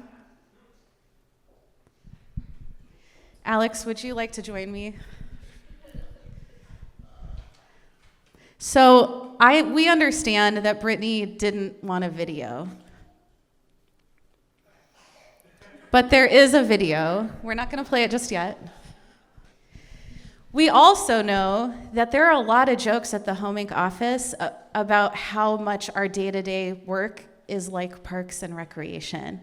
Alex, would you like to join me? So we understand that Brittany didn't want a video. But there is a video. We're not going to play it just yet. We also know that there are a lot of jokes at the Home Inc. office about how much our day-to-day work is like Parks and Recreation.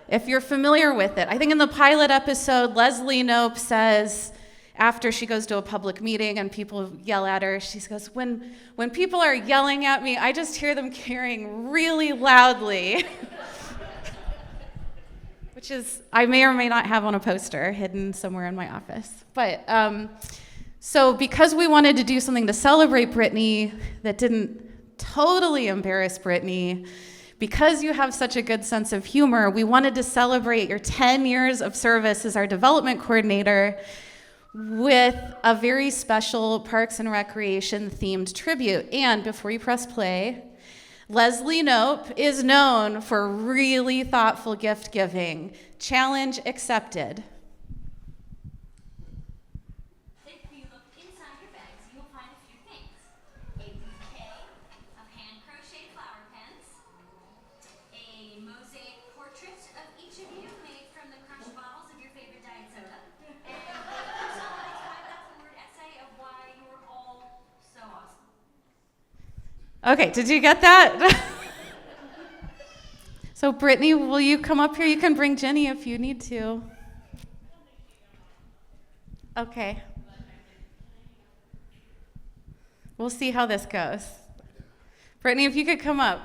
If you're familiar with it, I think in the pilot episode, Leslie Knope says, after she goes to a public meeting and people yell at her, she goes, when people are yelling at me, I just hear them carrying really loudly. Which is, I may or may not have on a poster hidden somewhere in my office. But so because we wanted to do something to celebrate Brittany that didn't totally embarrass Brittany, because you have such a good sense of humor, we wanted to celebrate your 10 years of service as our development coordinator with a very special Parks and Recreation themed tribute. And before you press play, Leslie Knope is known for really thoughtful gift giving. Challenge accepted. If you look inside your bags, you will find a few things. A bouquet of hand-crocheted flower pens, a mosaic portrait of each of you made from the crushed bottles of your favorite diet soda, and a personalized 5,000-word essay of why you're all so awesome. Okay, did you get that? So Brittany, will you come up here? You can bring Jenny if you need to. Okay. We'll see how this goes. Brittany, if you could come up.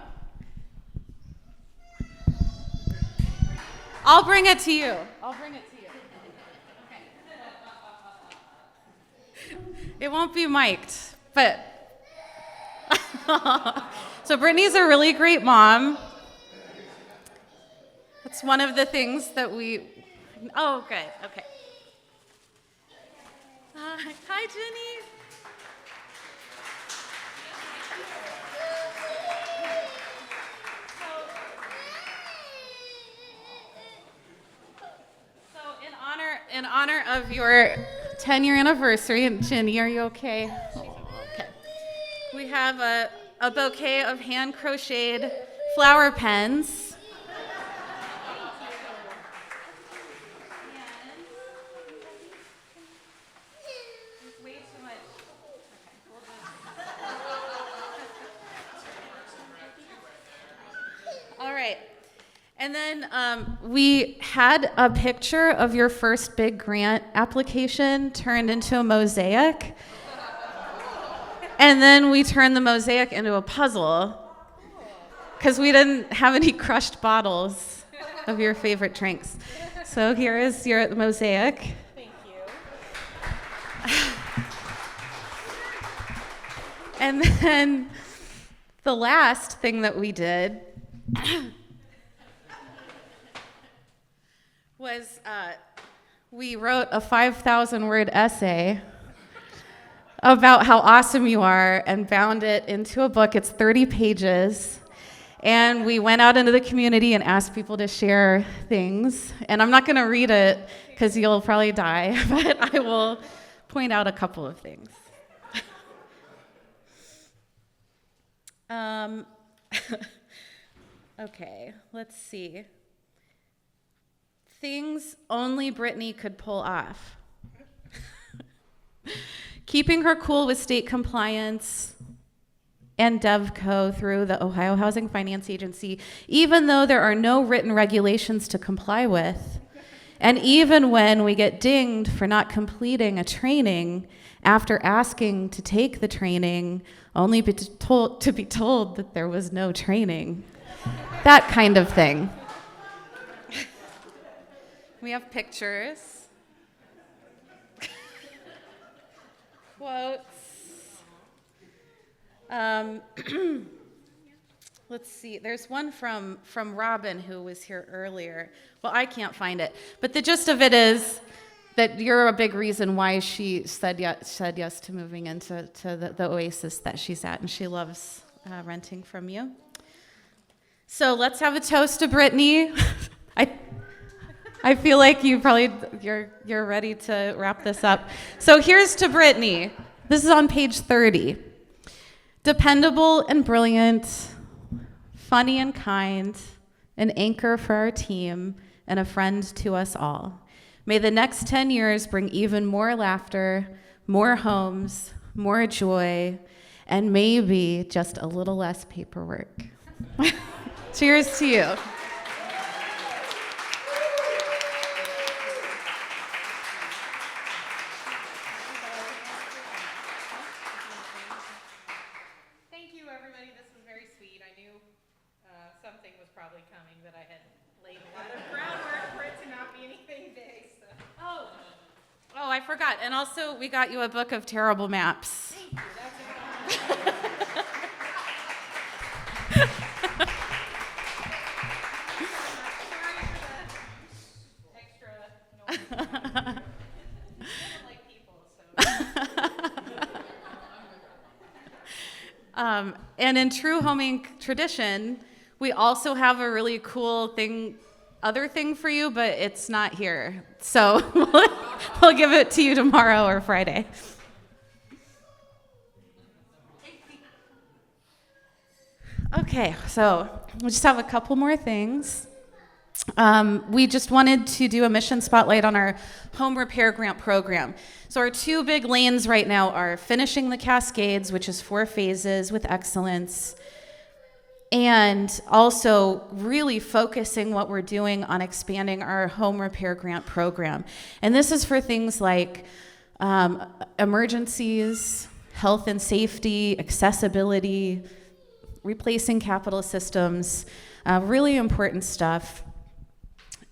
I'll bring it to you. Okay. It won't be mic'd, but so Brittany's a really great mom. It's one of the things that oh, good, okay. Hi, Jenny. So in honor of your 10-year anniversary, and Jenny, are you okay? Okay. We have a bouquet of hand-crocheted flower pens. Way too much. Okay, all right. And then we had a picture of your first big grant application turned into a mosaic. And then we turned the mosaic into a puzzle because we didn't have any crushed bottles of your favorite drinks. So here is your mosaic. Thank you. And then the last thing that we did was we wrote a 5,000-word essay about how awesome you are and bound it into a book. It's 30 pages. And we went out into the community and asked people to share things. And I'm not going to read it because you'll probably die, but I will point out a couple of things. Okay, let's see. Things only Brittany could pull off. Keeping her cool with state compliance and DevCo through the Ohio Housing Finance Agency, even though there are no written regulations to comply with. And even when we get dinged for not completing a training after asking to take the training, only to be told that there was no training. That kind of thing. We have pictures. Quotes. Let's see. There's one from Robin who was here earlier. Well, I can't find it. But the gist of it is that you're a big reason why she said yes to moving into the oasis that she's at, and she loves renting from you. So let's have a toast to Brittany. I feel like you're ready to wrap this up. So here's to Brittany. This is on page 30. Dependable and brilliant, funny and kind, an anchor for our team, and a friend to us all. May the next 10 years bring even more laughter, more homes, more joy, and maybe just a little less paperwork. Cheers to you. Thank you, everybody. This was very sweet. I knew something was probably coming, that I had laid a lot of groundwork for it to not be anything big. So. Oh, I forgot. And also, we got you a book of terrible maps. Thank you. That's And in true homing tradition, we also have a really cool other thing for you, but it's not here. So we'll give it to you tomorrow or Friday. Okay, so we just have a couple more things. We just wanted to do a mission spotlight on our home repair grant program. So our two big lanes right now are finishing the Cascades, which is 4 phases with excellence, and also really focusing what we're doing on expanding our home repair grant program. And this is for things like emergencies, health and safety, accessibility, replacing capital systems, really important stuff.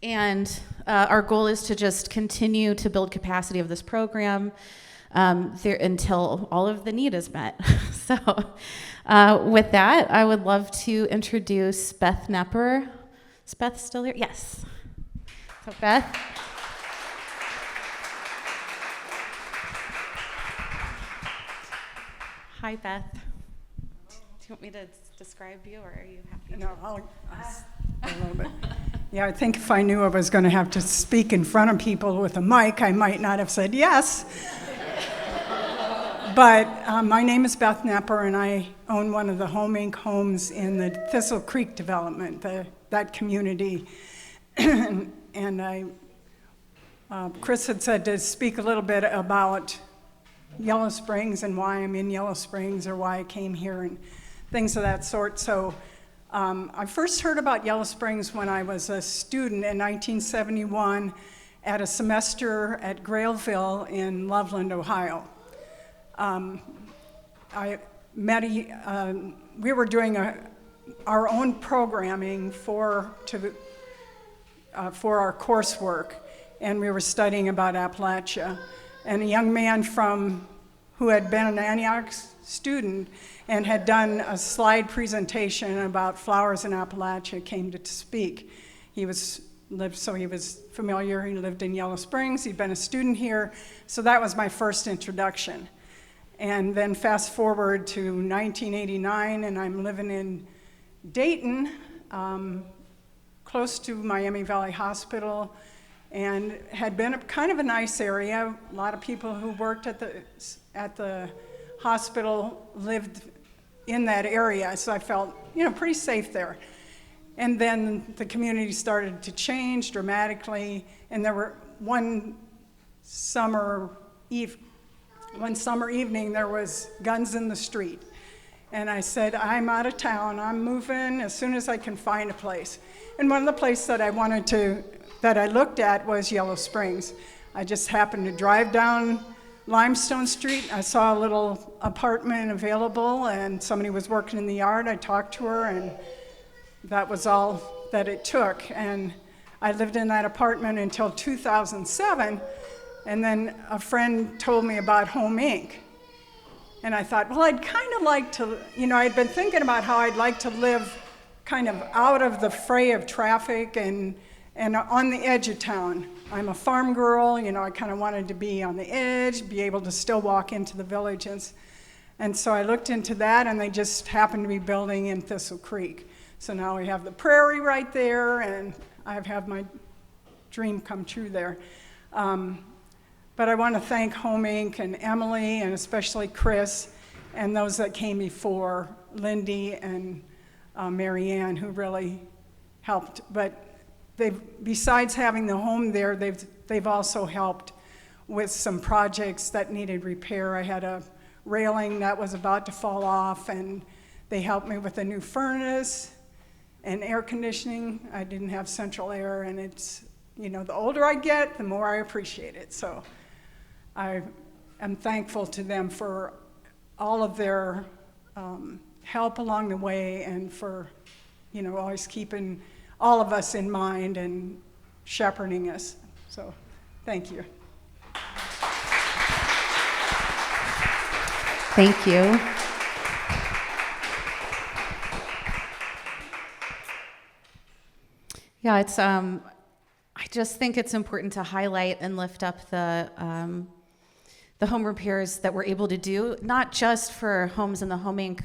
And our goal is to just continue to build capacity of this program until all of the need is met. So with that, I would love to introduce Beth Knepper. Is Beth still here? Yes. So Beth. Hi, Beth. Do you want me to describe you, or are you happy? No, I'll a little bit. Yeah, I think if I knew I was going to have to speak in front of people with a mic, I might not have said yes. But my name is Beth Knepper, and I own one of the Home Inc. homes in the Thistle Creek development, that community. And Chris had said to speak a little bit about Yellow Springs and why I'm in Yellow Springs or why I came here and things of that sort. So I first heard about Yellow Springs when I was a student in 1971 at a semester at Grailville in Loveland, Ohio. We were doing our own programming for our coursework, and we were studying about Appalachia. And a young man who had been an Antioch student and had done a slide presentation about flowers in Appalachia came to speak. He was familiar. He lived in Yellow Springs. He'd been a student here, so that was my first introduction. And then fast forward to 1989, and I'm living in Dayton, close to Miami Valley Hospital, and had been kind of a nice area. A lot of people who worked at the hospital lived in that area, so I felt, pretty safe there. And then the community started to change dramatically, and there were one summer evening there was guns in the street. And I said, I'm out of town, I'm moving as soon as I can find a place. And one of the places that I looked at was Yellow Springs. I just happened to drive down Limestone Street. I saw a little apartment available, and somebody was working in the yard. I talked to her, and that was all that it took. And I lived in that apartment until 2007, and then a friend told me about Home Inc. And I thought, well, I'd kind of like to, I'd been thinking about how I'd like to live kind of out of the fray of traffic and on the edge of town. I'm a farm girl, I kind of wanted to be on the edge, be able to still walk into the villages. And so I looked into that, and they just happened to be building in Thistle Creek. So now we have the prairie right there, and I've had my dream come true there. But I want to thank Home Inc. and Emily, and especially Chris, and those that came before, Lindy and Mary Ann, who really helped. But besides having the home there, they've also helped with some projects that needed repair. I had a railing that was about to fall off, and they helped me with a new furnace and air conditioning. I didn't have central air, and it's, the older I get, the more I appreciate it. So I am thankful to them for all of their help along the way, and for, always keeping all of us in mind and shepherding us. So thank you. Thank you. Yeah, it's I just think it's important to highlight and lift up the home repairs that we're able to do, not just for homes in the Home Inc.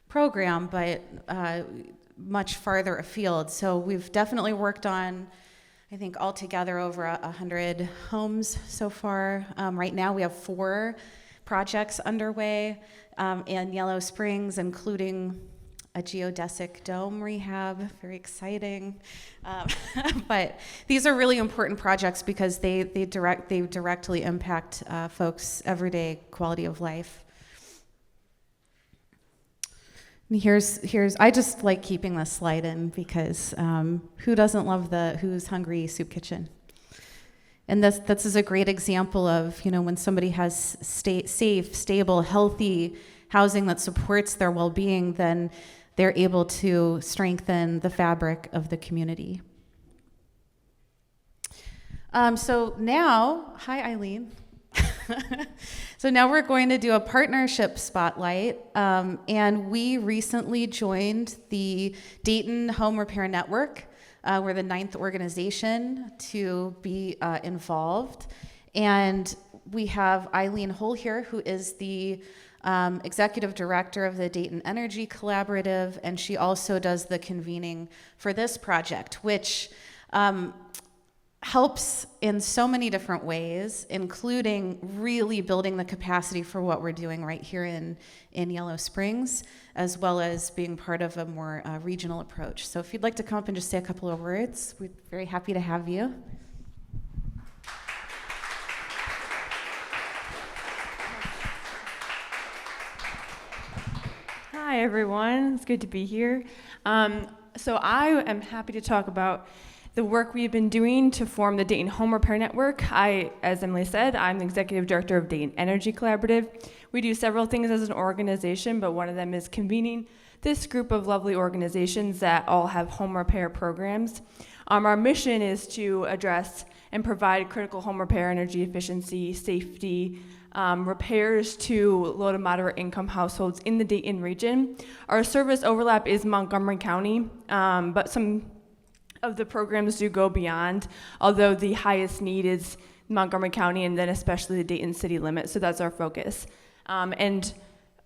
program, but much farther afield. So we've definitely worked on, I think, altogether over 100 homes so far. Right now we have 4 projects underway in Yellow Springs, including a geodesic dome rehab, very exciting. But these are really important projects because they directly impact folks' everyday quality of life. And here's I just like keeping this slide in because who doesn't love the Who's Hungry soup kitchen? And this is a great example of, when somebody has safe, stable, healthy housing that supports their well-being, then they're able to strengthen the fabric of the community. So now, hi Eileen. So now we're going to do a partnership spotlight, and we recently joined the Dayton Home Repair Network. We're the 9th organization to be involved, and we have Eileen Hull here, who is the executive director of the Dayton Energy Collaborative, and she also does the convening for this project, which helps in so many different ways, including really building the capacity for what we're doing right here in Yellow Springs, as well as being part of a more regional approach. So if you'd like to come up and just say a couple of words, we're very happy to have you. Hi, everyone. It's good to be here. So I am happy to talk about the work we've been doing to form the Dayton Home Repair Network. As Emily said, I'm the Executive Director of Dayton Energy Collaborative. We do several things as an organization, but one of them is convening this group of lovely organizations that all have home repair programs. Our mission is to address and provide critical home repair, energy efficiency, safety, repairs to low to moderate income households in the Dayton region. Our service overlap is Montgomery County, but some of the programs do go beyond, although the highest need is Montgomery County and then especially the Dayton city limit, so that's our focus. And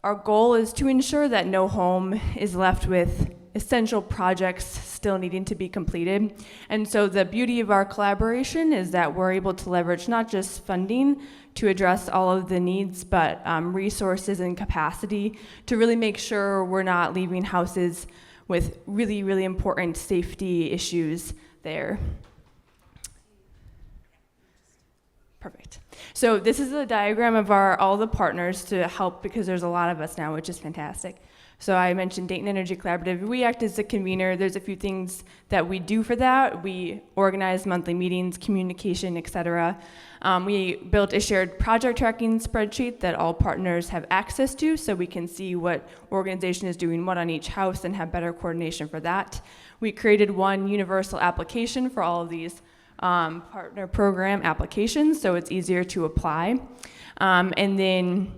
our goal is to ensure that no home is left with essential projects still needing to be completed. And so the beauty of our collaboration is that we're able to leverage not just funding to address all of the needs, but resources and capacity to really make sure we're not leaving houses with really, really important safety issues there. Perfect. So this is a diagram of all the partners to help, because there's a lot of us now, which is fantastic. So I mentioned Dayton Energy Collaborative. We act as the convener. There's a few things that we do for that. We organize monthly meetings, communication, etc. We built a shared project tracking spreadsheet that all partners have access to, so we can see what organization is doing what on each house and have better coordination for that. We created one universal application for all of these partner program applications, so it's easier to apply. And then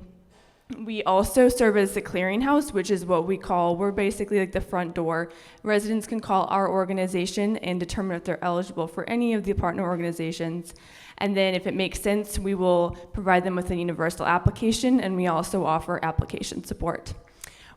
we also serve as the clearinghouse, which is what we're basically like the front door. Residents can call our organization and determine if they're eligible for any of the partner organizations. And then if it makes sense, we will provide them with a universal application, and we also offer application support.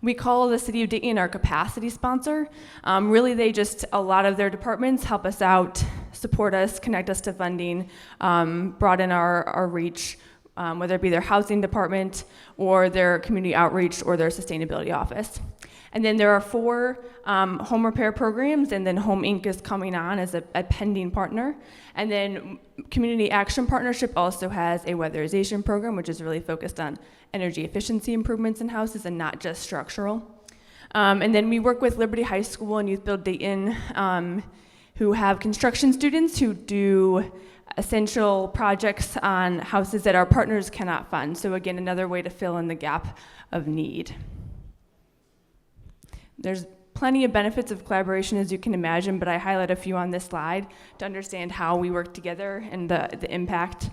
We call the City of Dayton our capacity sponsor. Really, a lot of their departments help us out, support us, connect us to funding, broaden our reach, whether it be their housing department or their community outreach or their sustainability office. And then there are 4 home repair programs, and then Home Inc. is coming on as a pending partner. And then Community Action Partnership also has a weatherization program, which is really focused on energy efficiency improvements in houses and not just structural. And then we work with Liberty High School and Youth Build Dayton, who have construction students who do essential projects on houses that our partners cannot fund. So again, another way to fill in the gap of need. There's plenty of benefits of collaboration, as you can imagine, but I highlight a few on this slide to understand how we work together and the impact.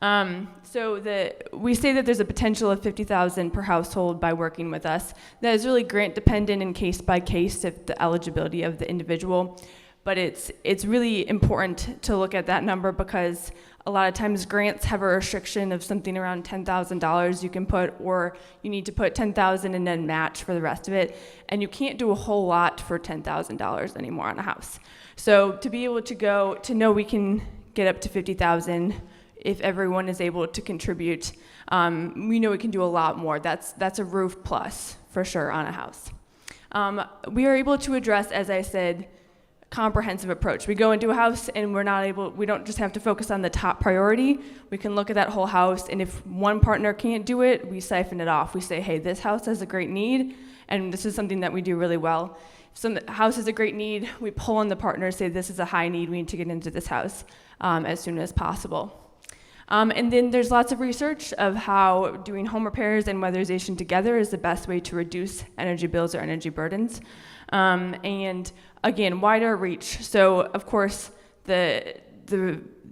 We say that there's a potential of $50,000 per household by working with us. That is really grant dependent and case by case if the eligibility of the individual. But it's really important to look at that number, because a lot of times grants have a restriction of something around $10,000 you can put, or you need to put $10,000 and then match for the rest of it. And you can't do a whole lot for $10,000 anymore on a house. So to be able to know we can get up to $50,000 if everyone is able to contribute, we know we can do a lot more. That's a roof plus for sure on a house. We are able to address, as I said, comprehensive approach. We go into a house and we don't just have to focus on the top priority. We can look at that whole house, and if one partner can't do it, we siphon it off. We say, hey, this house has a great need, and this is something that we do really well. If some house has a great need, we pull in the partner, say this is a high need, we need to get into this house as soon as possible. And then there's lots of research of how doing home repairs and weatherization together is the best way to reduce energy bills or energy burdens. And again, wider reach. So of course, the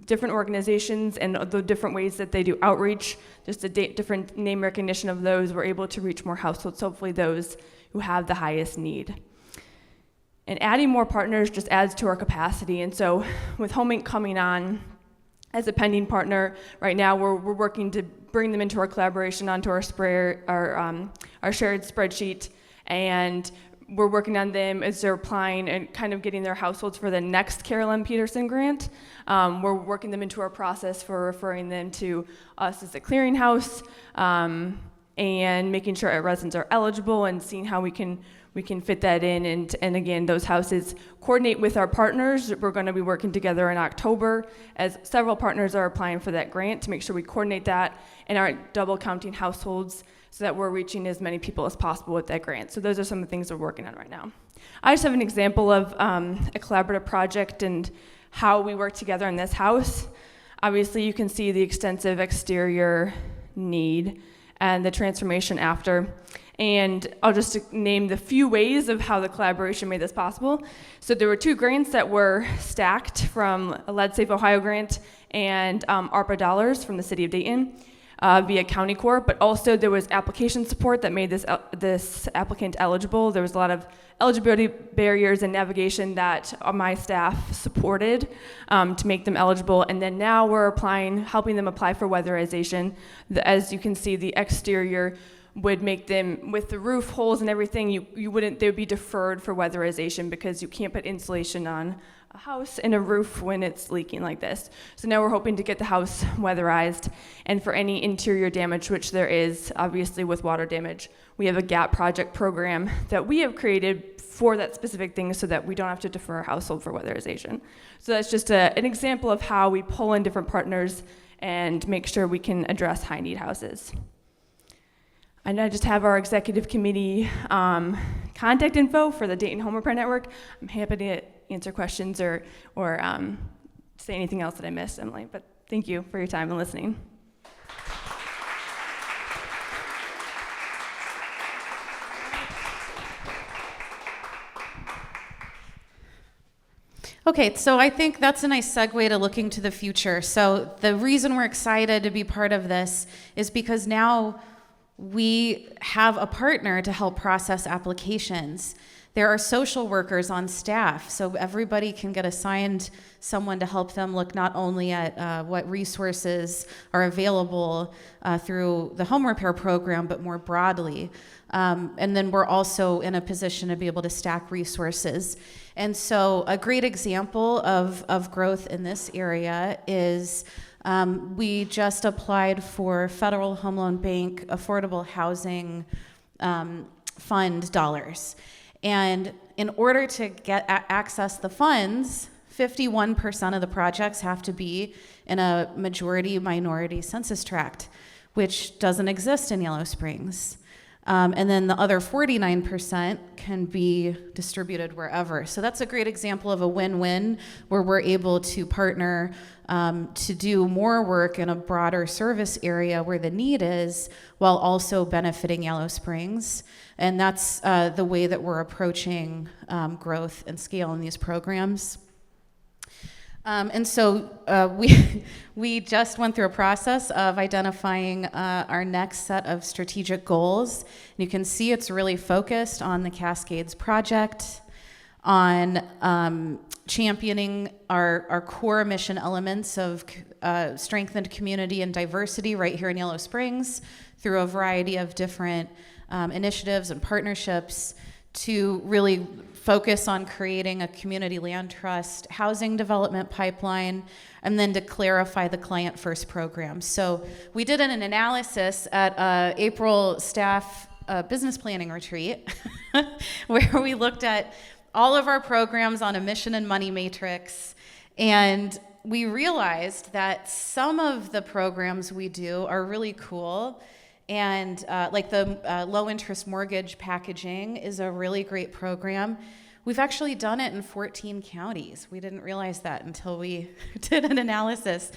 different organizations and the different ways that they do outreach, just a different name recognition of those, we're able to reach more households, hopefully those who have the highest need. And adding more partners just adds to our capacity. And so with Home Inc. coming on as a pending partner, right now we're working to bring them into our collaboration, onto our shared spreadsheet, and we're working on them as they're applying and kind of getting their households for the next Carol M. Peterson grant. We're working them into our process for referring them to us as a clearinghouse, and making sure our residents are eligible and seeing how we can fit that in. And again, those houses coordinate with our partners. We're going to be working together in October as several partners are applying for that grant to make sure we coordinate that and aren't double counting households, so that we're reaching as many people as possible with that grant. So those are some of the things we're working on right now. I just have an example of a collaborative project and how we work together in this house. Obviously, you can see the extensive exterior need and the transformation after. And I'll just name the few ways of how the collaboration made this possible. So there were 2 grants that were stacked from a Lead Safe Ohio grant and ARPA dollars from the city of Dayton via County Corps, but also there was application support that made this applicant eligible. There was a lot of eligibility barriers and navigation that my staff supported to make them eligible. And then now we're helping them apply for weatherization. As you can see, the exterior would make them, with the roof holes and everything, they would be deferred for weatherization because you can't put insulation on a house and a roof when it's leaking like this. So now we're hoping to get the house weatherized, and for any interior damage, which there is obviously with water damage, we have a GAP project program that we have created for that specific thing so that we don't have to defer a household for weatherization. So that's just an example of how we pull in different partners and make sure we can address high need houses. And I just have our executive committee contact info for the Dayton Home Repair Network. I'm happy to answer questions or say anything else that I missed, Emily. But thank you for your time and listening. Okay, so I think that's a nice segue to looking to the future. So the reason we're excited to be part of this is because now we have a partner to help process applications. There are social workers on staff, so everybody can get assigned someone to help them look not only at what resources are available through the home repair program, but more broadly. And then we're also in a position to be able to stack resources. And so a great example of growth in this area is we just applied for Federal Home Loan Bank Affordable Housing Fund dollars. And in order to access the funds, 51% of the projects have to be in a majority minority census tract, which doesn't exist in Yellow Springs. And then the other 49% can be distributed wherever. So that's a great example of a win-win where we're able to partner to do more work in a broader service area where the need is, while also benefiting Yellow Springs. And that's the way that we're approaching growth and scale in these programs. And so we just went through a process of identifying our next set of strategic goals. And you can see it's really focused on the Cascades project, on championing our core mission elements of strengthened community and diversity right here in Yellow Springs through a variety of different initiatives and partnerships, to really focus on creating a community land trust housing development pipeline, and then to clarify the client first program. So we did an analysis at April staff business planning retreat where we looked at all of our programs on a mission and money matrix, and we realized that some of the programs we do are really cool. And like the low interest mortgage packaging is a really great program. We've actually done it in 14 counties. We didn't realize that until we did an analysis.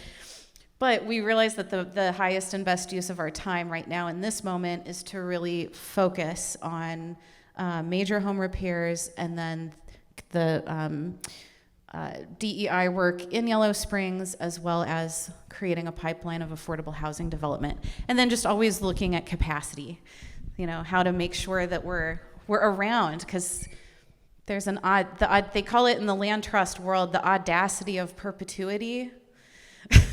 But we realized that the highest and best use of our time right now in this moment is to really focus on major home repairs, and then the DEI work in Yellow Springs, as well as creating a pipeline of affordable housing development. And then just always looking at capacity, how to make sure that we're around, because there's they call it in the land trust world, the audacity of perpetuity.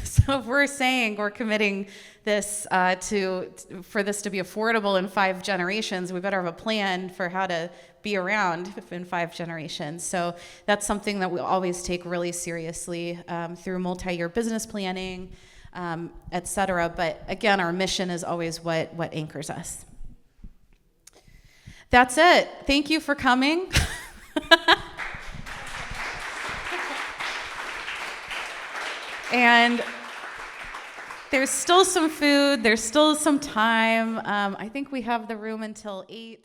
So if we're saying we're committing this for this to be affordable in 5 generations, we better have a plan for how to be around in 5 generations. So that's something that we always take really seriously through multi-year business planning, et cetera. But again, our mission is always what anchors us. That's it. Thank you for coming. And there's still some food, there's still some time. I think we have the room until 8.